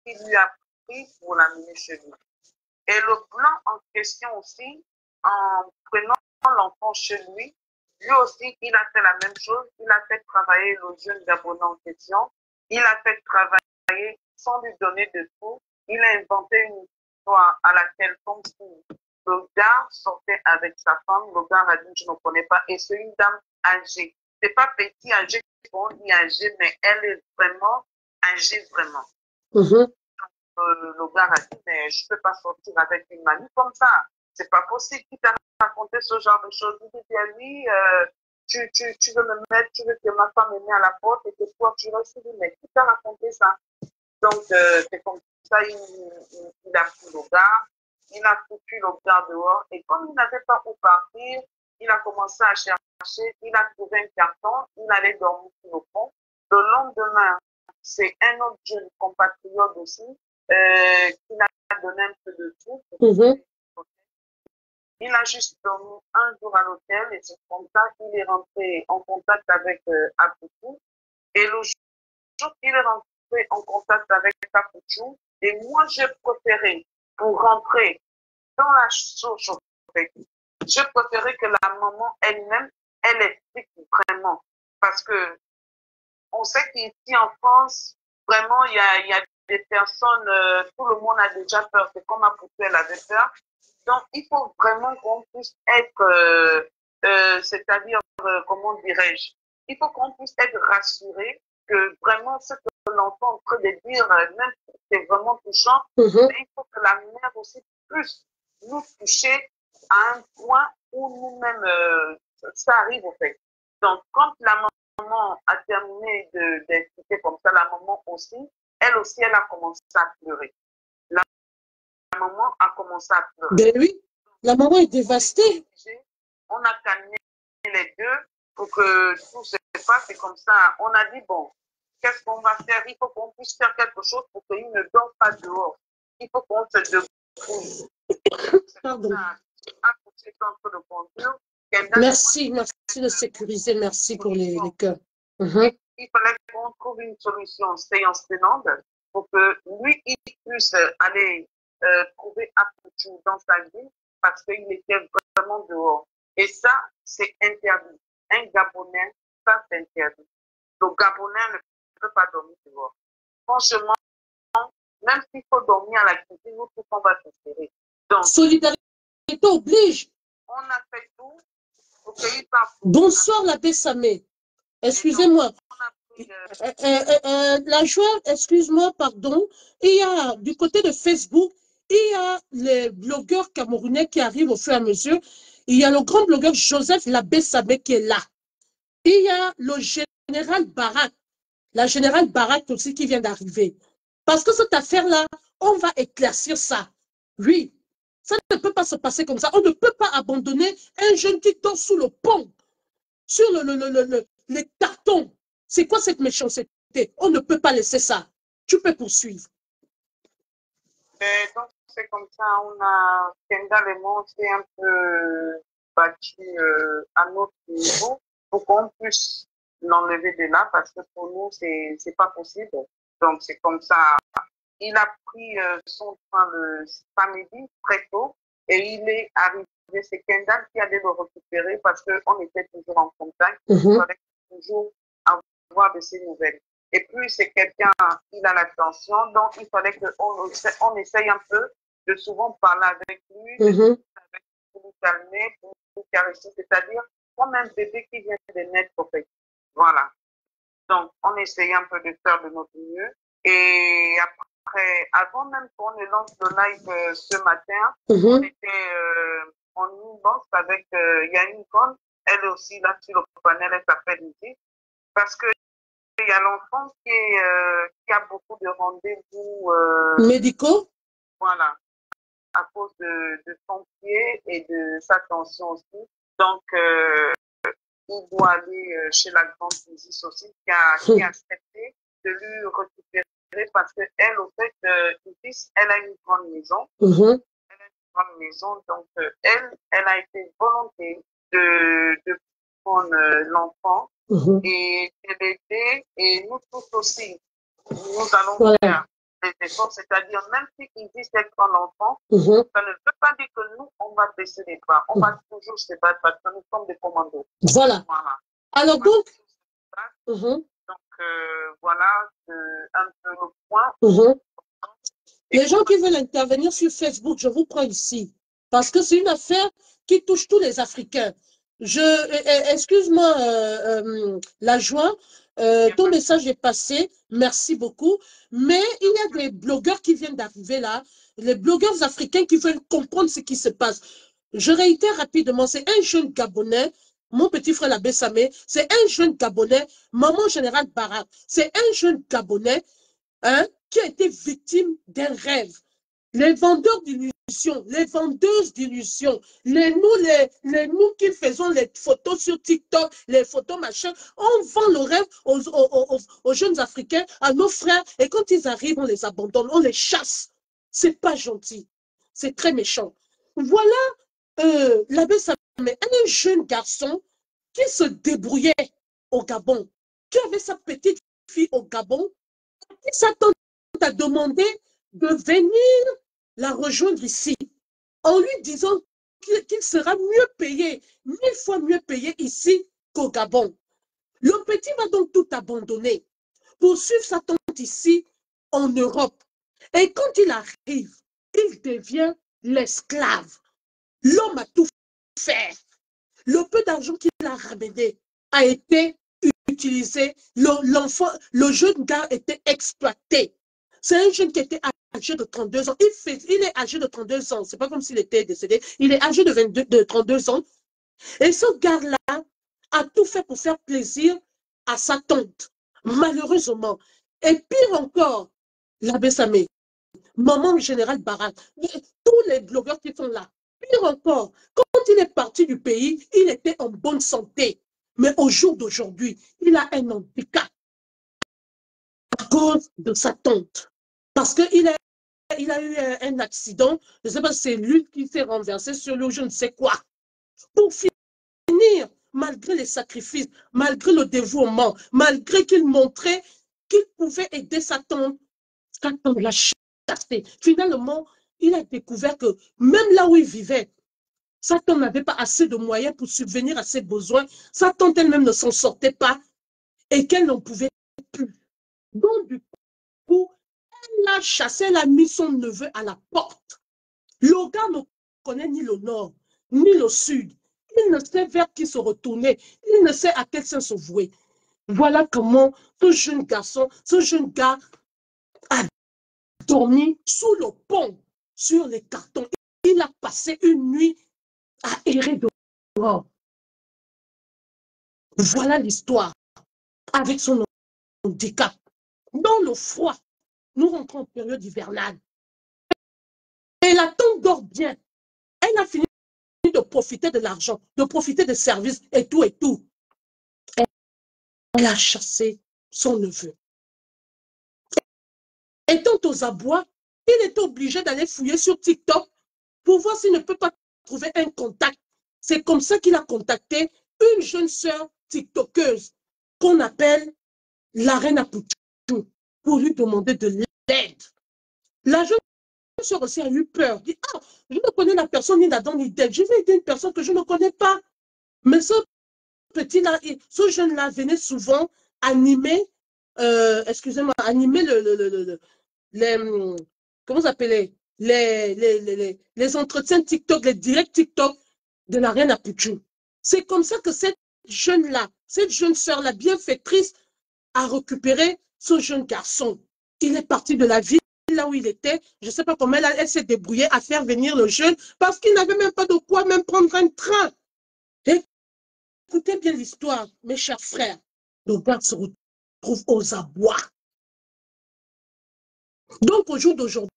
il lui a pris pour l'amener chez lui. Et le blanc en question aussi, en prenant l'enfant chez lui, lui aussi, il a fait la même chose. Il a fait travailler le jeune Gabonais en question. Il a fait travailler sans lui donner de tout. Il a inventé une histoire à laquelle, comme si le gars sortait avec sa femme, le gars a dit, je ne connais pas, et c'est une dame âgée. C'est pas petit âgé, on dit âgé, mais elle est vraiment âgée, vraiment. Le gars a dit, mais je ne peux pas sortir avec une mamie comme ça. C'est pas possible. Qui t'a raconté ce genre de choses? Il dit, oui, tu veux me mettre, tu veux que ma femme me mette à la porte et que toi, tu restes libre. Mais qui t'a raconté ça? Donc, c'est comme ça, il a pris le gars, il a foutu le gars dehors. Et comme il n'avait pas où partir, il a commencé à chercher, il a trouvé un carton, il allait dormir sur le pont. Le lendemain, c'est un autre jeune compatriote aussi qui l'a donné un peu de tout. Il a juste dormi un jour à l'hôtel et c'est comme ça qu'il est rentré en contact avec Apoutou. Et le jour qu'il est rentré en contact avec Apoutou, et moi j'ai préféré, pour rentrer dans la sauce, j'ai préféré que la maman elle-même, elle explique vraiment. Parce que on sait qu'ici en France, vraiment, il y a des personnes, tout le monde a déjà peur. C'est comme Apoutou, elle avait peur. Donc, il faut vraiment qu'on puisse être, c'est-à-dire, comment dirais-je, il faut qu'on puisse être rassuré que vraiment ce que l'enfant est en train de dire, même si c'est vraiment touchant, mais il faut que la mère aussi puisse nous toucher à un point où nous-mêmes, ça arrive en fait. Donc, quand la maman a terminé d'expliquer comme ça, la maman aussi, elle a commencé à pleurer. La maman a commencé à pleurer. Ben oui, la maman est dévastée. On a calmé les deux pour que tout se passe et comme ça, on a dit, bon, qu'est-ce qu'on va faire? Il faut qu'on puisse faire quelque chose pour qu'il ne dorme pas dehors. Il faut qu'on se débrouille. Pardon. Merci de sécuriser, merci pour les cœurs. Il fallait qu'on trouve une solution séance tenante pour que lui, il puisse aller trouver Apoutou dans sa vie parce qu'il était vraiment dehors. Et ça, c'est interdit. Un Gabonais, ça, c'est interdit. Le Gabonais ne peut pas dormir dehors. Franchement, même s'il faut dormir à la cuisine, nous tous, on va se serrer. Donc, solidarité oblige. On a fait tout pour qu'il parte. Bonsoir, l'abbé Samé. Excusez-moi. La joie, excuse-moi, pardon. Il y a, du côté de Facebook, il y a les blogueurs camerounais qui arrivent au fur et à mesure. Il y a le grand blogueur Joseph l'abbé Samé qui est là. Il y a le général Barak, la générale Barak aussi qui vient d'arriver. Parce que cette affaire-là, on va éclaircir ça. Oui, ça ne peut pas se passer comme ça. On ne peut pas abandonner un jeune qui dort sous le pont, sur les cartons. C'est quoi cette méchanceté? On ne peut pas laisser ça. Tu peux poursuivre. Donc, c'est comme ça, on a, Kendall et moi, on s'est un peu battu à notre niveau pour qu'on puisse l'enlever de là parce que pour nous, c'est pas possible. Donc, c'est comme ça. Il a pris son train le samedi très tôt et il est arrivé. C'est Kendall qui allait le récupérer parce qu'on était toujours en contact. Il fallait toujours avoir de ses nouvelles. Et puis, c'est quelqu'un, il a l'attention, donc il fallait qu'on essaye un peu de souvent parler avec lui, pour nous calmer, pour nous caresser, c'est-à-dire comme un bébé qui vient de naître, en fait. Voilà. Donc, on essaye un peu de faire de notre mieux. Et après, avant même qu'on ne lance le live ce matin, on était en inbox avec Yannick Con. Elle est aussi là sur le panel, elle s'appelle Lydie. Parce que il y a l'enfant qui a beaucoup de rendez-vous médicaux. Voilà. À cause de son pied et de sa tension aussi. Donc, il doit aller chez la grande visite aussi, qui a accepté de lui récupérer parce qu'elle, au fait, elle a une grande maison. Elle a une grande maison, donc elle a été volontaire de prendre l'enfant et de l'aider. Et nous tous aussi, nous allons faire des efforts, c'est-à-dire même s'il existe un l'enfant, ça ne veut pas dire que nous, on va baisser les bras. On va toujours se battre parce que nous sommes des commandos. Voilà. Alors donc, voilà un peu le point. Les gens qui veulent intervenir sur Facebook, je vous prends ici. Parce que c'est une affaire qui touche tous les Africains. Excuse-moi, la joie, ton message est passé, merci beaucoup. Mais il y a des blogueurs qui viennent d'arriver là, les blogueurs africains qui veulent comprendre ce qui se passe. Je réitère rapidement, c'est un jeune Gabonais mon petit frère l'abbé Samé, c'est un jeune Gabonais, maman générale Barak, c'est un jeune Gabonais hein, qui a été victime d'un rêve. Les vendeurs d'illusions, les vendeuses d'illusions, les nous qui faisons les photos sur TikTok, les photos machin, on vend le rêve aux jeunes Africains, à nos frères, et quand ils arrivent, on les abandonne, on les chasse. C'est pas gentil, c'est très méchant. Voilà l'abbé Samé, un jeune garçon qui se débrouillait au Gabon, qui avait sa petite fille au Gabon, qui s'attend à demander de venir la rejoindre ici, en lui disant qu'il sera mieux payé, 1000 fois mieux payé ici qu'au Gabon. Le petit va donc tout abandonner pour suivre sa tante ici en Europe. Et quand il arrive, il devient l'esclave. L'homme a tout fait. Le peu d'argent qu'il a ramené a été utilisé. Le jeune gars était exploité. C'est un jeune qui était âgé de 32 ans. Il est âgé de 32 ans. Ce n'est pas comme s'il était décédé. Il est âgé de 32 ans. Et ce gars-là a tout fait pour faire plaisir à sa tante. Malheureusement. Et pire encore, l'abbé Samé, maman générale Barak, tous les blogueurs qui sont là, pire encore, quand il est parti du pays, il était en bonne santé. Mais au jour d'aujourd'hui, il a un handicap à cause de sa tante. Parce qu'il a eu un accident, je ne sais pas si c'est lui qui s'est renversé sur lui, je ne sais quoi. Pour finir, malgré les sacrifices, malgré le dévouement, malgré qu'il montrait qu'il pouvait aider sa tante l'a chassé. Finalement, il a découvert que même là où il vivait, sa tante n'avait pas assez de moyens pour subvenir à ses besoins. Sa tante elle-même ne s'en sortait pas et qu'elle n'en pouvait plus. Donc, du coup, elle l'a chassé, elle a mis son neveu à la porte. Le gars ne connaît ni le nord, ni le sud. Il ne sait vers qui se retourner. Il ne sait à quel sens se vouer. Voilà comment ce jeune garçon, ce jeune gars a dormi sous le pont, sur les cartons. Il a passé une nuit à errer dehors. Voilà l'histoire avec son handicap. Dans le froid, nous rentrons en période hivernale. Et la tante dort bien. Elle a fini de profiter de l'argent, de profiter des services et tout et tout. Elle a chassé son neveu. Étant aux abois, il était obligé d'aller fouiller sur TikTok pour voir s'il ne peut pas trouver un contact. C'est comme ça qu'il a contacté une jeune sœur tiktokeuse qu'on appelle la reine Apouchou pour lui demander de l'aide. La jeune sœur aussi a eu peur. Dit, ah, je ne connais la personne ni d'Adam ni d'Ève. Je vais aider une personne que je ne connais pas. Mais ce petit-là, ce jeune-là venait souvent animer, excusez-moi, animer comment ça s'appelait, les entretiens TikTok, les directs TikTok de la reine Apouchou. C'est comme ça que cette jeune-là, cette jeune sœur-là, bienfaitrice, a récupéré ce jeune garçon. Il est parti de la ville là où il était. Je ne sais pas comment elle s'est débrouillée à faire venir le jeune parce qu'il n'avait même pas de quoi même prendre un train. Et écoutez bien l'histoire, mes chers frères. Le gars se retrouve aux abois. Donc, au jour d'aujourd'hui,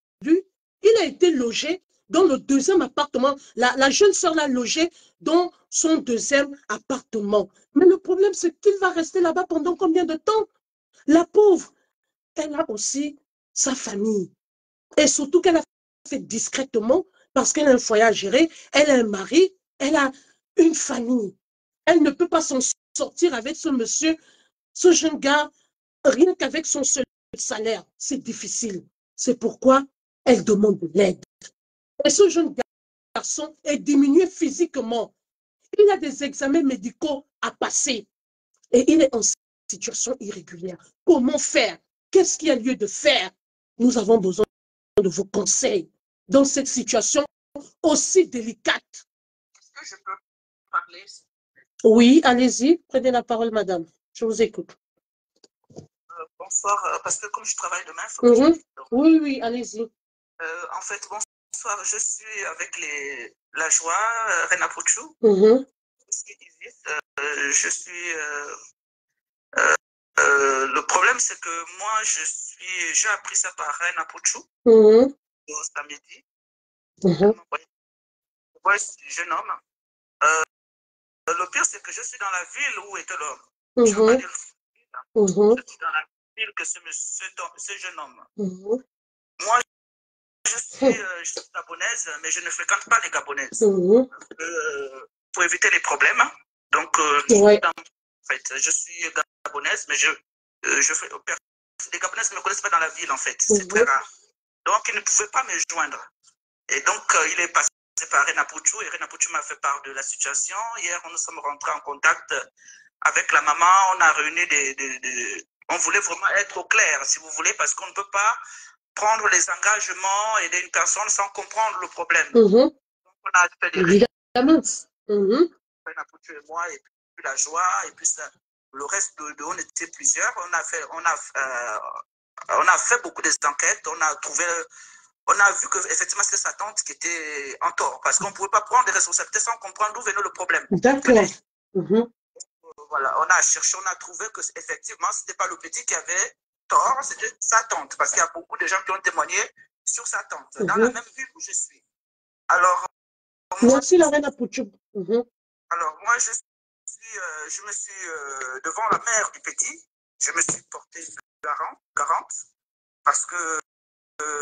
il a été logé dans le deuxième appartement. La jeune sœur l'a logé dans son deuxième appartement. Mais le problème, c'est qu'il va rester là-bas pendant combien de temps? La pauvre, elle a aussi sa famille. Et surtout qu'elle a fait discrètement parce qu'elle a un foyer à gérer, elle a un mari, elle a une famille. Elle ne peut pas s'en sortir avec ce monsieur, ce jeune gars, rien qu'avec son seul salaire. C'est difficile. C'est pourquoi elle demande de l'aide. Et ce jeune garçon est diminué physiquement. Il a des examens médicaux à passer. Et il est en situation irrégulière. Comment faire? Qu'est-ce qu'il y a lieu de faire? Nous avons besoin de vos conseils dans cette situation aussi délicate. Est-ce que je peux parler? Oui, allez-y, prenez la parole, madame. Je vous écoute. Bonsoir, parce que comme je travaille demain, il faut que je... Oui, oui, allez-y. En fait, bonsoir, je suis avec la joie, Reine Apouchou. suis Isis. Je suis... le problème, c'est que moi, j'ai appris ça par Reine Pouchou, au samedi. Ouais, jeune homme. Le pire, c'est que je suis dans la ville où était l'homme. Je ne veux pas dire je suis dans la ville que ce jeune homme. Moi, je suis gabonaise, mais je ne fréquente pas les gabonaises. Pour éviter les problèmes. Donc, en fait, je suis gabonaise, mais les gabonaises ne me connaissent pas dans la ville, en fait. C'est très rare. Donc, ils ne pouvaient pas me joindre. Et donc, il est passé par Reine Pouchou, et Reine Pouchou m'a fait part de la situation. Hier, nous sommes rentrés en contact avec la maman. On a réuni on voulait vraiment être au clair, si vous voulez, parce qu'on ne peut pas prendre les engagements, aider une personne sans comprendre le problème. Donc, on a fait des réunions. Reine Pouchou et moi, et puis la joie, et puis ça, le reste on était plusieurs. On a fait beaucoup d'enquêtes. On a vu que effectivement c'est sa tante qui était en tort, parce qu'on ne pouvait pas prendre des responsabilités sans comprendre d'où venait le problème. D'accord. Voilà, on a cherché, on a trouvé que effectivement ce n'était pas le petit qui avait tort, c'était sa tante, parce qu'il y a beaucoup de gens qui ont témoigné sur sa tante, dans la même ville où je suis. Alors, merci la Reine Pouchou. Alors, moi, je me suis, devant la mère du petit, je me suis porté garante, parce que,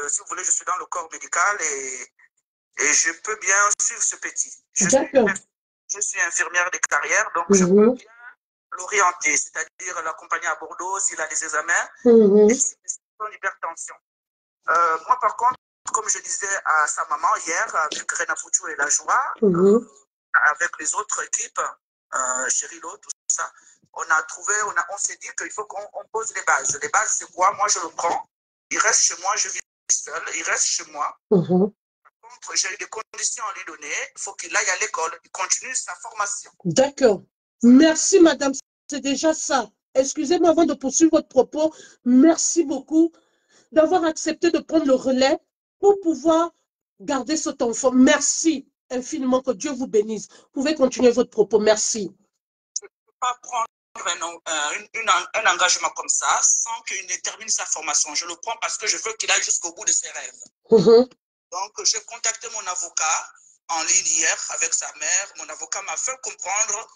si vous voulez, je suis dans le corps médical et je peux bien suivre ce petit. Je suis infirmière de carrière, donc je peux bien l'orienter, c'est-à-dire l'accompagner à Bordeaux s'il a des examens et son hypertension. Moi, par contre, comme je disais à sa maman hier, avec Reine Pouchou et la joie, avec les autres équipes, Chérilo, tout ça, on s'est dit qu'il faut qu'on pose les bases. Les bases, c'est quoi? Moi, je le prends, il reste chez moi, je vis seul, il reste chez moi. Par contre, j'ai eu des conditions à lui donner, il faut qu'il aille à l'école, il continue sa formation. D'accord. Merci, madame. C'est déjà ça. Excusez-moi avant de poursuivre votre propos. Merci beaucoup d'avoir accepté de prendre le relais pour pouvoir garder cet enfant. Merci infiniment. Que Dieu vous bénisse. Vous pouvez continuer votre propos. Merci. Je ne peux pas prendre un engagement comme ça sans qu'il ne termine sa formation. Je le prends parce que je veux qu'il aille jusqu'au bout de ses rêves. Donc, j'ai contacté mon avocat en ligne hier avec sa mère. Mon avocat m'a fait comprendre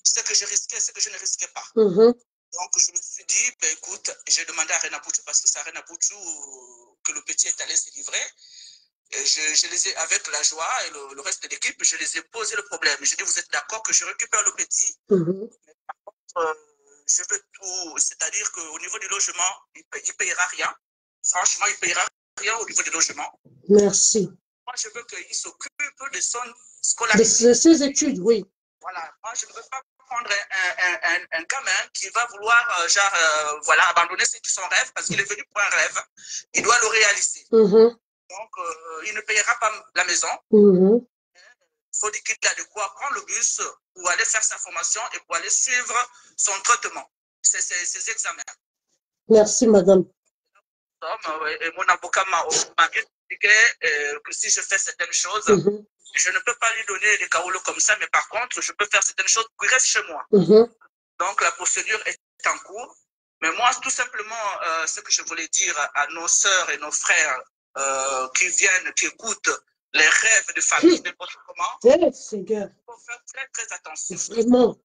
ce que je risquais, ce que je ne risquais pas. Donc, je me suis dit, ben, écoute, j'ai demandé à Reine Pouchou, parce que c'est à Reine Pouchou que le petit est allé se livrer. Et je les ai, avec la joie et le reste de l'équipe, je les ai posé le problème. J'ai dit, vous êtes d'accord que je récupère le petit? Mais par contre, je veux tout, c'est-à-dire qu'au niveau du logement, il ne payera rien. Franchement, il ne payera rien au niveau du logement. Merci. Moi, je veux qu'il s'occupe de son scolarité. De ses études, oui. Voilà, moi, je ne veux pas prendre un gamin qui va vouloir, voilà, abandonner son rêve parce qu'il est venu pour un rêve. Il doit le réaliser. Donc, il ne payera pas la maison. Il faut dire qu'il a de quoi prendre le bus pour aller faire sa formation et pour aller suivre son traitement, ses examens. Merci, madame. Et mon avocat m'a bien expliqué que si je fais certaines choses, je ne peux pas lui donner des caolos comme ça, mais par contre, je peux faire certaines choses qui restent chez moi. Donc, la procédure est en cours. Mais moi, tout simplement, ce que je voulais dire à nos sœurs et nos frères qui viennent, qui écoutent les rêves de famille, n'importe comment, il faut faire très, très attention. Vraiment.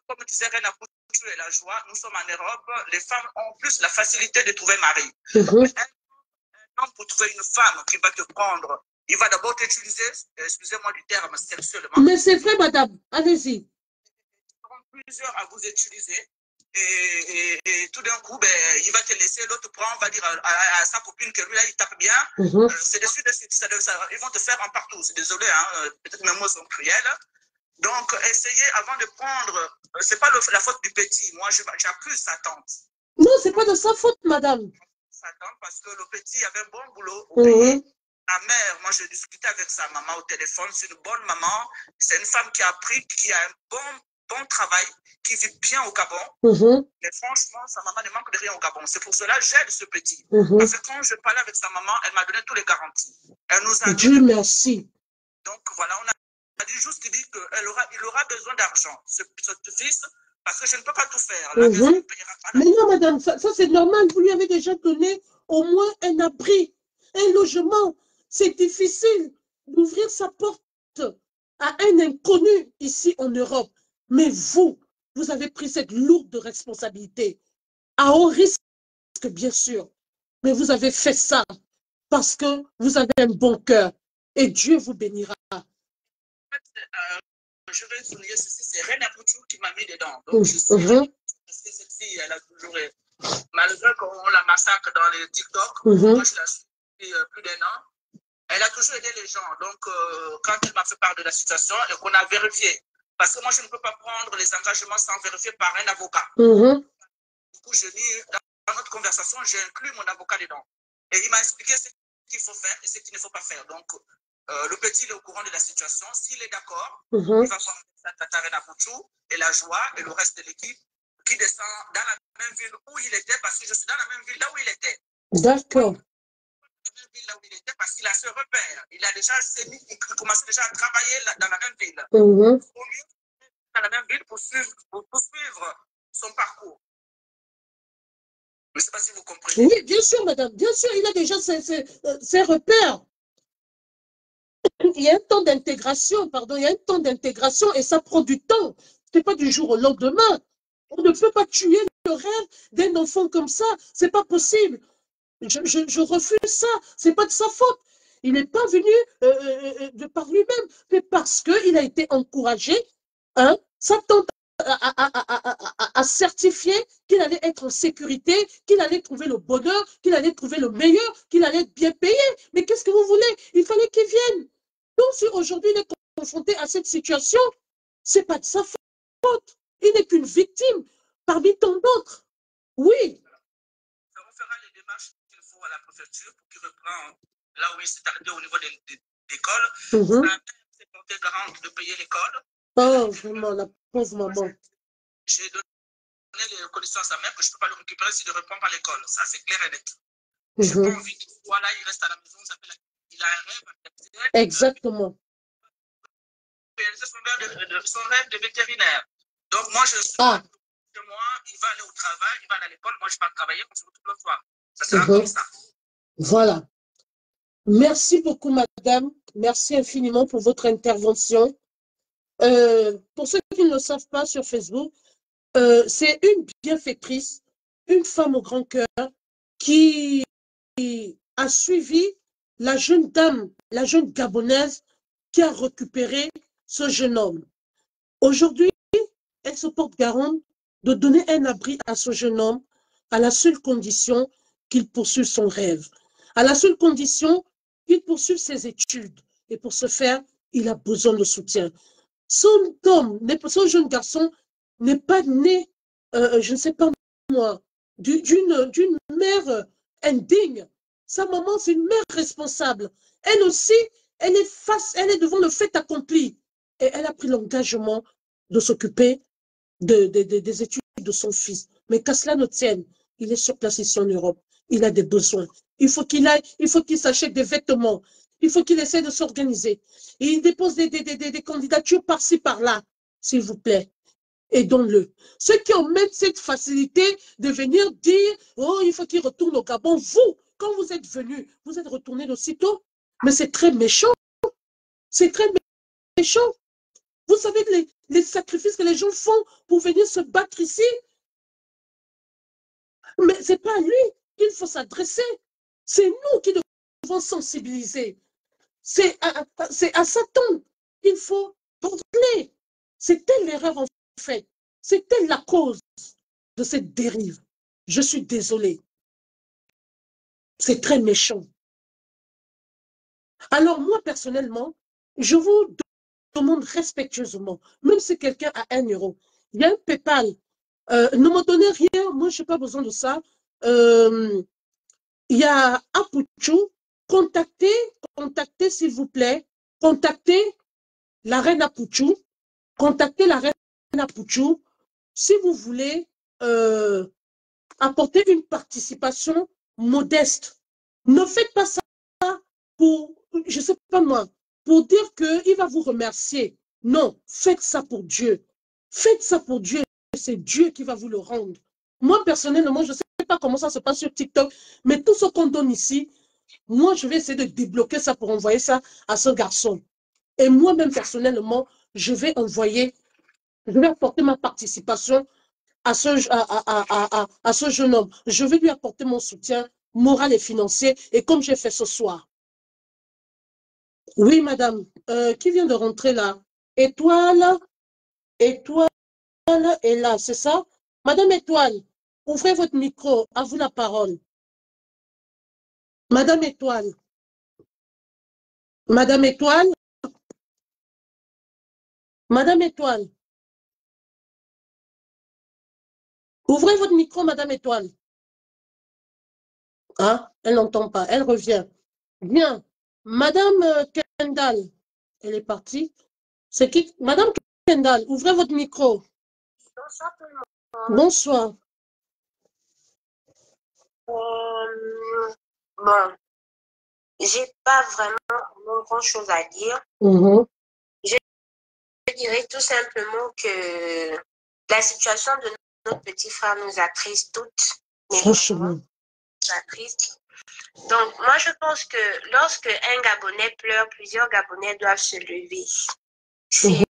Comme disait Reine Pouchou et la joie, nous sommes en Europe, les femmes ont plus la facilité de trouver mari. Un homme, pour trouver une femme qui va te prendre, il va d'abord t'utiliser, excusez-moi du terme, sexuellement. Mais c'est vrai, madame. Allez-y. Il y aura plusieurs à vous utiliser. Et tout d'un coup, ben, il va te laisser, l'autre prend, va dire à sa copine que lui, là, il tape bien. C'est de suite, ils vont te faire en partout. C'est désolé, hein, peut-être mes mots sont cruels. Donc, essayez avant de prendre, c'est pas la faute du petit. Moi, j'accuse sa tante. Non, c'est pas de sa faute, madame. Sa tante, parce que le petit avait un bon boulot au pays. La mère, moi, je discutais avec sa maman au téléphone. C'est une bonne maman. C'est une femme qui a appris, qui a un bon travail, qui vit bien au Gabon. Mais franchement, sa maman ne manque de rien au Gabon. C'est pour cela que j'aide ce petit. Parce que quand je parlais avec sa maman, elle m'a donné toutes les garanties. Elle nous a Dieu merci. Donc voilà, on a dit juste qu'il dit qu'il aura besoin d'argent, ce fils, parce que je ne peux pas tout faire. La maison ne payera pas. Mais non, madame, ça c'est normal. Vous lui avez déjà donné au moins un abri, un logement. C'est difficile d'ouvrir sa porte à un inconnu ici en Europe. Mais vous avez pris cette lourde responsabilité, à haut risque, bien sûr. Mais vous avez fait ça parce que vous avez un bon cœur et Dieu vous bénira. Je vais souligner ceci, c'est Reine Pouchou qui m'a mis dedans. Donc, je sais que cette fille, elle a toujours, malgré qu'on la massacre dans les TikTok, moi je la suis depuis plus d'1 an, elle a toujours aidé les gens. Donc, quand elle m'a fait part de la situation et qu'on a vérifié, parce que moi je ne peux pas prendre les engagements sans vérifier par un avocat. Du coup, je dis, dans notre conversation, j'ai inclus mon avocat dedans. Et il m'a expliqué ce qu'il faut faire et ce qu'il ne faut pas faire. Donc, le petit il est au courant de la situation. S'il est d'accord, il va voir Tata Reine Pouchou et la joie et le reste de l'équipe qui descend dans la même ville où il était, parce que je suis dans la même ville là où il était. D'accord. La même ville là où il était, parce qu'il a ce repère. Il a déjà il commençait déjà à travailler dans la même ville. Au lieu dans la même ville pour suivre son parcours. Je ne sais pas si vous comprenez. Oui, bien sûr, madame. Bien sûr, il a déjà ses repères. Il y a un temps d'intégration, pardon, il y a un temps d'intégration et ça prend du temps. Ce n'est pas du jour au lendemain. On ne peut pas tuer le rêve d'un enfant comme ça. Ce n'est pas possible. Je refuse ça. Ce n'est pas de sa faute. Il n'est pas venu de par lui-même, mais parce qu'il a été encouragé. Hein, sa tante a certifié qu'il allait être en sécurité, qu'il allait trouver le bonheur, qu'il allait trouver le meilleur, qu'il allait être bien payé. Mais qu'est-ce que vous voulez? Il fallait qu'il vienne. Donc, si aujourd'hui il est confronté à cette situation, ce n'est pas de sa faute. Il n'est qu'une victime parmi tant d'autres. Oui. On fera les démarches qu'il faut à la préfecture pour qu'il reprenne là où il s'est arrêté au niveau de l'école. On a s'est porté garante de payer l'école. Oh, vraiment, la pauvre maman. J'ai donné les conditions à sa mère que je ne peux pas le récupérer s'il ne reprend pas l'école. Ça, c'est clair et net. Je n'ai pas envie qu'il soit là, il reste à la maison, il a un rêve. Exactement. Son rêve de vétérinaire. Donc, moi, je suis chez moi, il va aller au travail, il va aller à l'école, moi, je ne vais pas travailler, on se retrouve le soir. Ça sera comme ça. Voilà. Merci beaucoup, madame. Merci infiniment pour votre intervention. Pour ceux qui ne le savent pas sur Facebook, c'est une bienfaitrice, une femme au grand cœur qui a suivi la jeune dame, la jeune Gabonaise qui a récupéré ce jeune homme. Aujourd'hui, elle se porte garante de donner un abri à ce jeune homme à la seule condition qu'il poursuive son rêve, à la seule condition qu'il poursuive ses études. Et pour ce faire, il a besoin de soutien. Son jeune garçon n'est pas né, je ne sais pas moi, d'une mère indigne. Sa maman, c'est une mère responsable. Elle aussi, elle est devant le fait accompli. Et elle a pris l'engagement de s'occuper des études de son fils. Mais qu'à cela ne tienne, il est sur place ici en Europe. Il a des besoins. Il faut qu'il s'achète des vêtements. Il faut qu'il essaie de s'organiser. Il dépose des candidatures par-ci, par-là, s'il vous plaît. Aidons-le. Ceux qui ont même cette facilité de venir dire « Oh, il faut qu'il retourne au Gabon ». Vous, quand vous êtes venu, vous êtes retourné d'aussitôt. Mais c'est très méchant. C'est très méchant. Vous savez les sacrifices que les gens font pour venir se battre ici. Mais ce n'est pas à lui qu'il faut s'adresser. C'est nous qui devons sensibiliser. C'est à Satan qu'il faut parler. C'est elle l'erreur en fait. C'est elle la cause de cette dérive. Je suis désolée. C'est très méchant. Alors moi, personnellement, je vous demande respectueusement, même si quelqu'un a 1 euro, il y a un PayPal. Ne me donnez rien, moi je n'ai pas besoin de ça. Il y a Apuchou, contactez s'il vous plaît, contactez la reine Apuchou, contactez la reine Apuchou si vous voulez apporter une participation modeste. Ne faites pas ça pour, je ne sais pas moi, pour dire qu'il va vous remercier. Non, faites ça pour Dieu. Faites ça pour Dieu. C'est Dieu qui va vous le rendre. Moi, personnellement, je ne sais pas comment ça se passe sur TikTok, mais tout ce qu'on donne ici, moi, je vais essayer de débloquer ça pour envoyer ça à ce garçon. Et moi-même, personnellement, je vais apporter ma participation à ce jeune homme. Je vais lui apporter mon soutien moral et financier, et comme j'ai fait ce soir. Oui, madame. Qui vient de rentrer là? Étoile est là, c'est ça? Madame Étoile, ouvrez votre micro. À vous la parole. Madame Étoile. Madame Étoile. Madame Étoile. Ouvrez votre micro, Madame Étoile. Ah, elle n'entend pas. Elle revient. Bien. Madame Kendall. Elle est partie. C'est qui? Madame Kendall, ouvrez votre micro. Bonsoir tout le monde. Bonsoir. Bon, j'ai pas vraiment grand chose à dire. Je dirais tout simplement que la situation de notre petit frère nous attriste toutes. Franchement. Nous attriste. Donc, moi, je pense que lorsque un Gabonais pleure, plusieurs Gabonais doivent se lever. C'est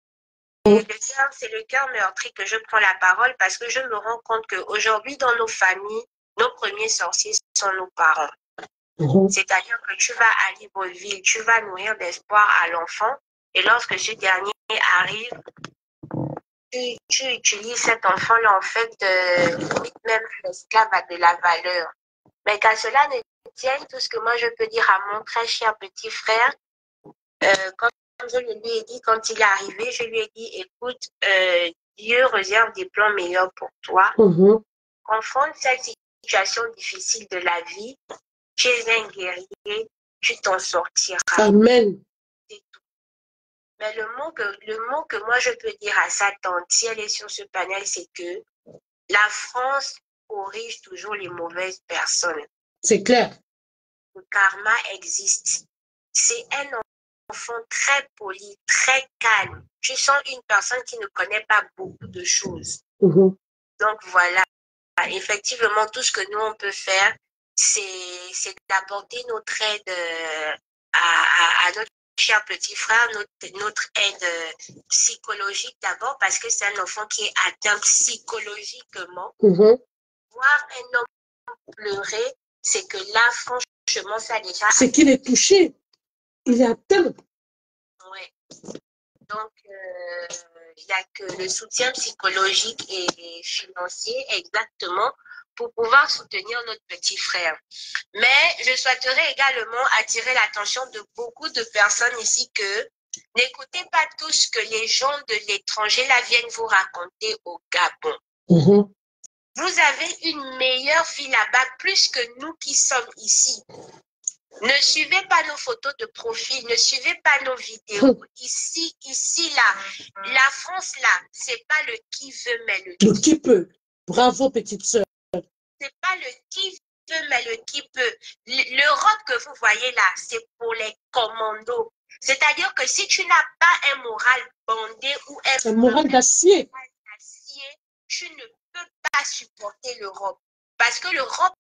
le cœur meurtri que je prends la parole parce que je me rends compte qu'aujourd'hui, dans nos familles, nos premiers sorciers sont nos parents. C'est-à-dire que tu vas à Libreville, tu vas nourrir d'espoir à l'enfant et lorsque ce dernier arrive, tu utilises cet enfant-là en fait, même l'esclave a de la valeur. Mais qu'à cela ne tienne, tout ce que moi je peux dire à mon très cher petit frère, quand je lui ai dit, quand il est arrivé, je lui ai dit, écoute, Dieu réserve des plans meilleurs pour toi. Confronte cette situation difficile de la vie. Tu es un guerrier, tu t'en sortiras. Amen. C'est tout. Mais le mot que moi je peux dire à sa tante, si elle est sur ce panel, c'est que la France corrige toujours les mauvaises personnes. C'est clair. Le karma existe. C'est un enfant très poli, très calme. Tu sens une personne qui ne connaît pas beaucoup de choses. Donc voilà, effectivement, tout ce que nous on peut faire, c'est d'apporter notre aide à notre cher petit frère, notre aide psychologique d'abord, parce que c'est un enfant qui est atteint psychologiquement. Voir un homme pleurer, c'est que là, franchement, ça déjà... C'est qu'il est touché. Il est atteint. Oui. Donc, il n'y a que le soutien psychologique et financier, exactement, pour pouvoir soutenir notre petit frère. Mais je souhaiterais également attirer l'attention de beaucoup de personnes ici que n'écoutez pas tout ce que les gens de l'étranger là viennent vous raconter au Gabon. Vous avez une meilleure vie là-bas, plus que nous qui sommes ici. Ne suivez pas nos photos de profil, ne suivez pas nos vidéos. Ici, là, la France, là, c'est pas le qui veut, mais le qui peut. Bravo, petite sœur. C'est pas le qui veut, mais le qui peut. L'Europe que vous voyez là, c'est pour les commandos. C'est-à-dire que si tu n'as pas un moral bandé ou un moral d'acier, tu ne peux pas supporter l'Europe. Parce que l'Europe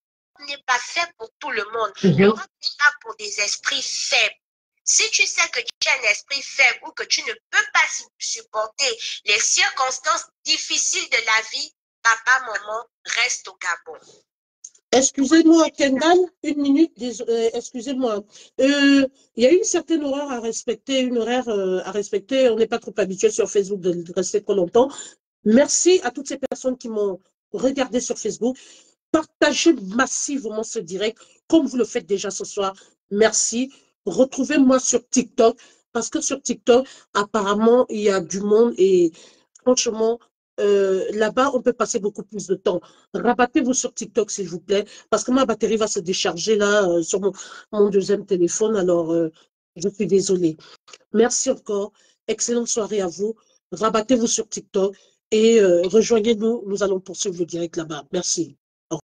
n'est pas fait pour tout le monde. L'Europe n'est pas pour des esprits faibles. Si tu sais que tu as un esprit faible ou que tu ne peux pas supporter les circonstances difficiles de la vie, papa, maman, reste au Gabon. Excusez-moi, Kendall, une minute, excusez-moi. Il y a une certaine horaire à respecter, On n'est pas trop habitué sur Facebook de rester trop longtemps. Merci à toutes ces personnes qui m'ont regardé sur Facebook. Partagez massivement ce direct, comme vous le faites déjà ce soir. Merci. Retrouvez-moi sur TikTok, parce que sur TikTok, apparemment, il y a du monde et franchement, là-bas, on peut passer beaucoup plus de temps. Rabattez-vous sur TikTok, s'il vous plaît, parce que ma batterie va se décharger là sur mon deuxième téléphone, alors je suis désolée. Merci encore. Excellente soirée à vous. Rabattez-vous sur TikTok et rejoignez-nous. Nous allons poursuivre le direct là-bas. Merci.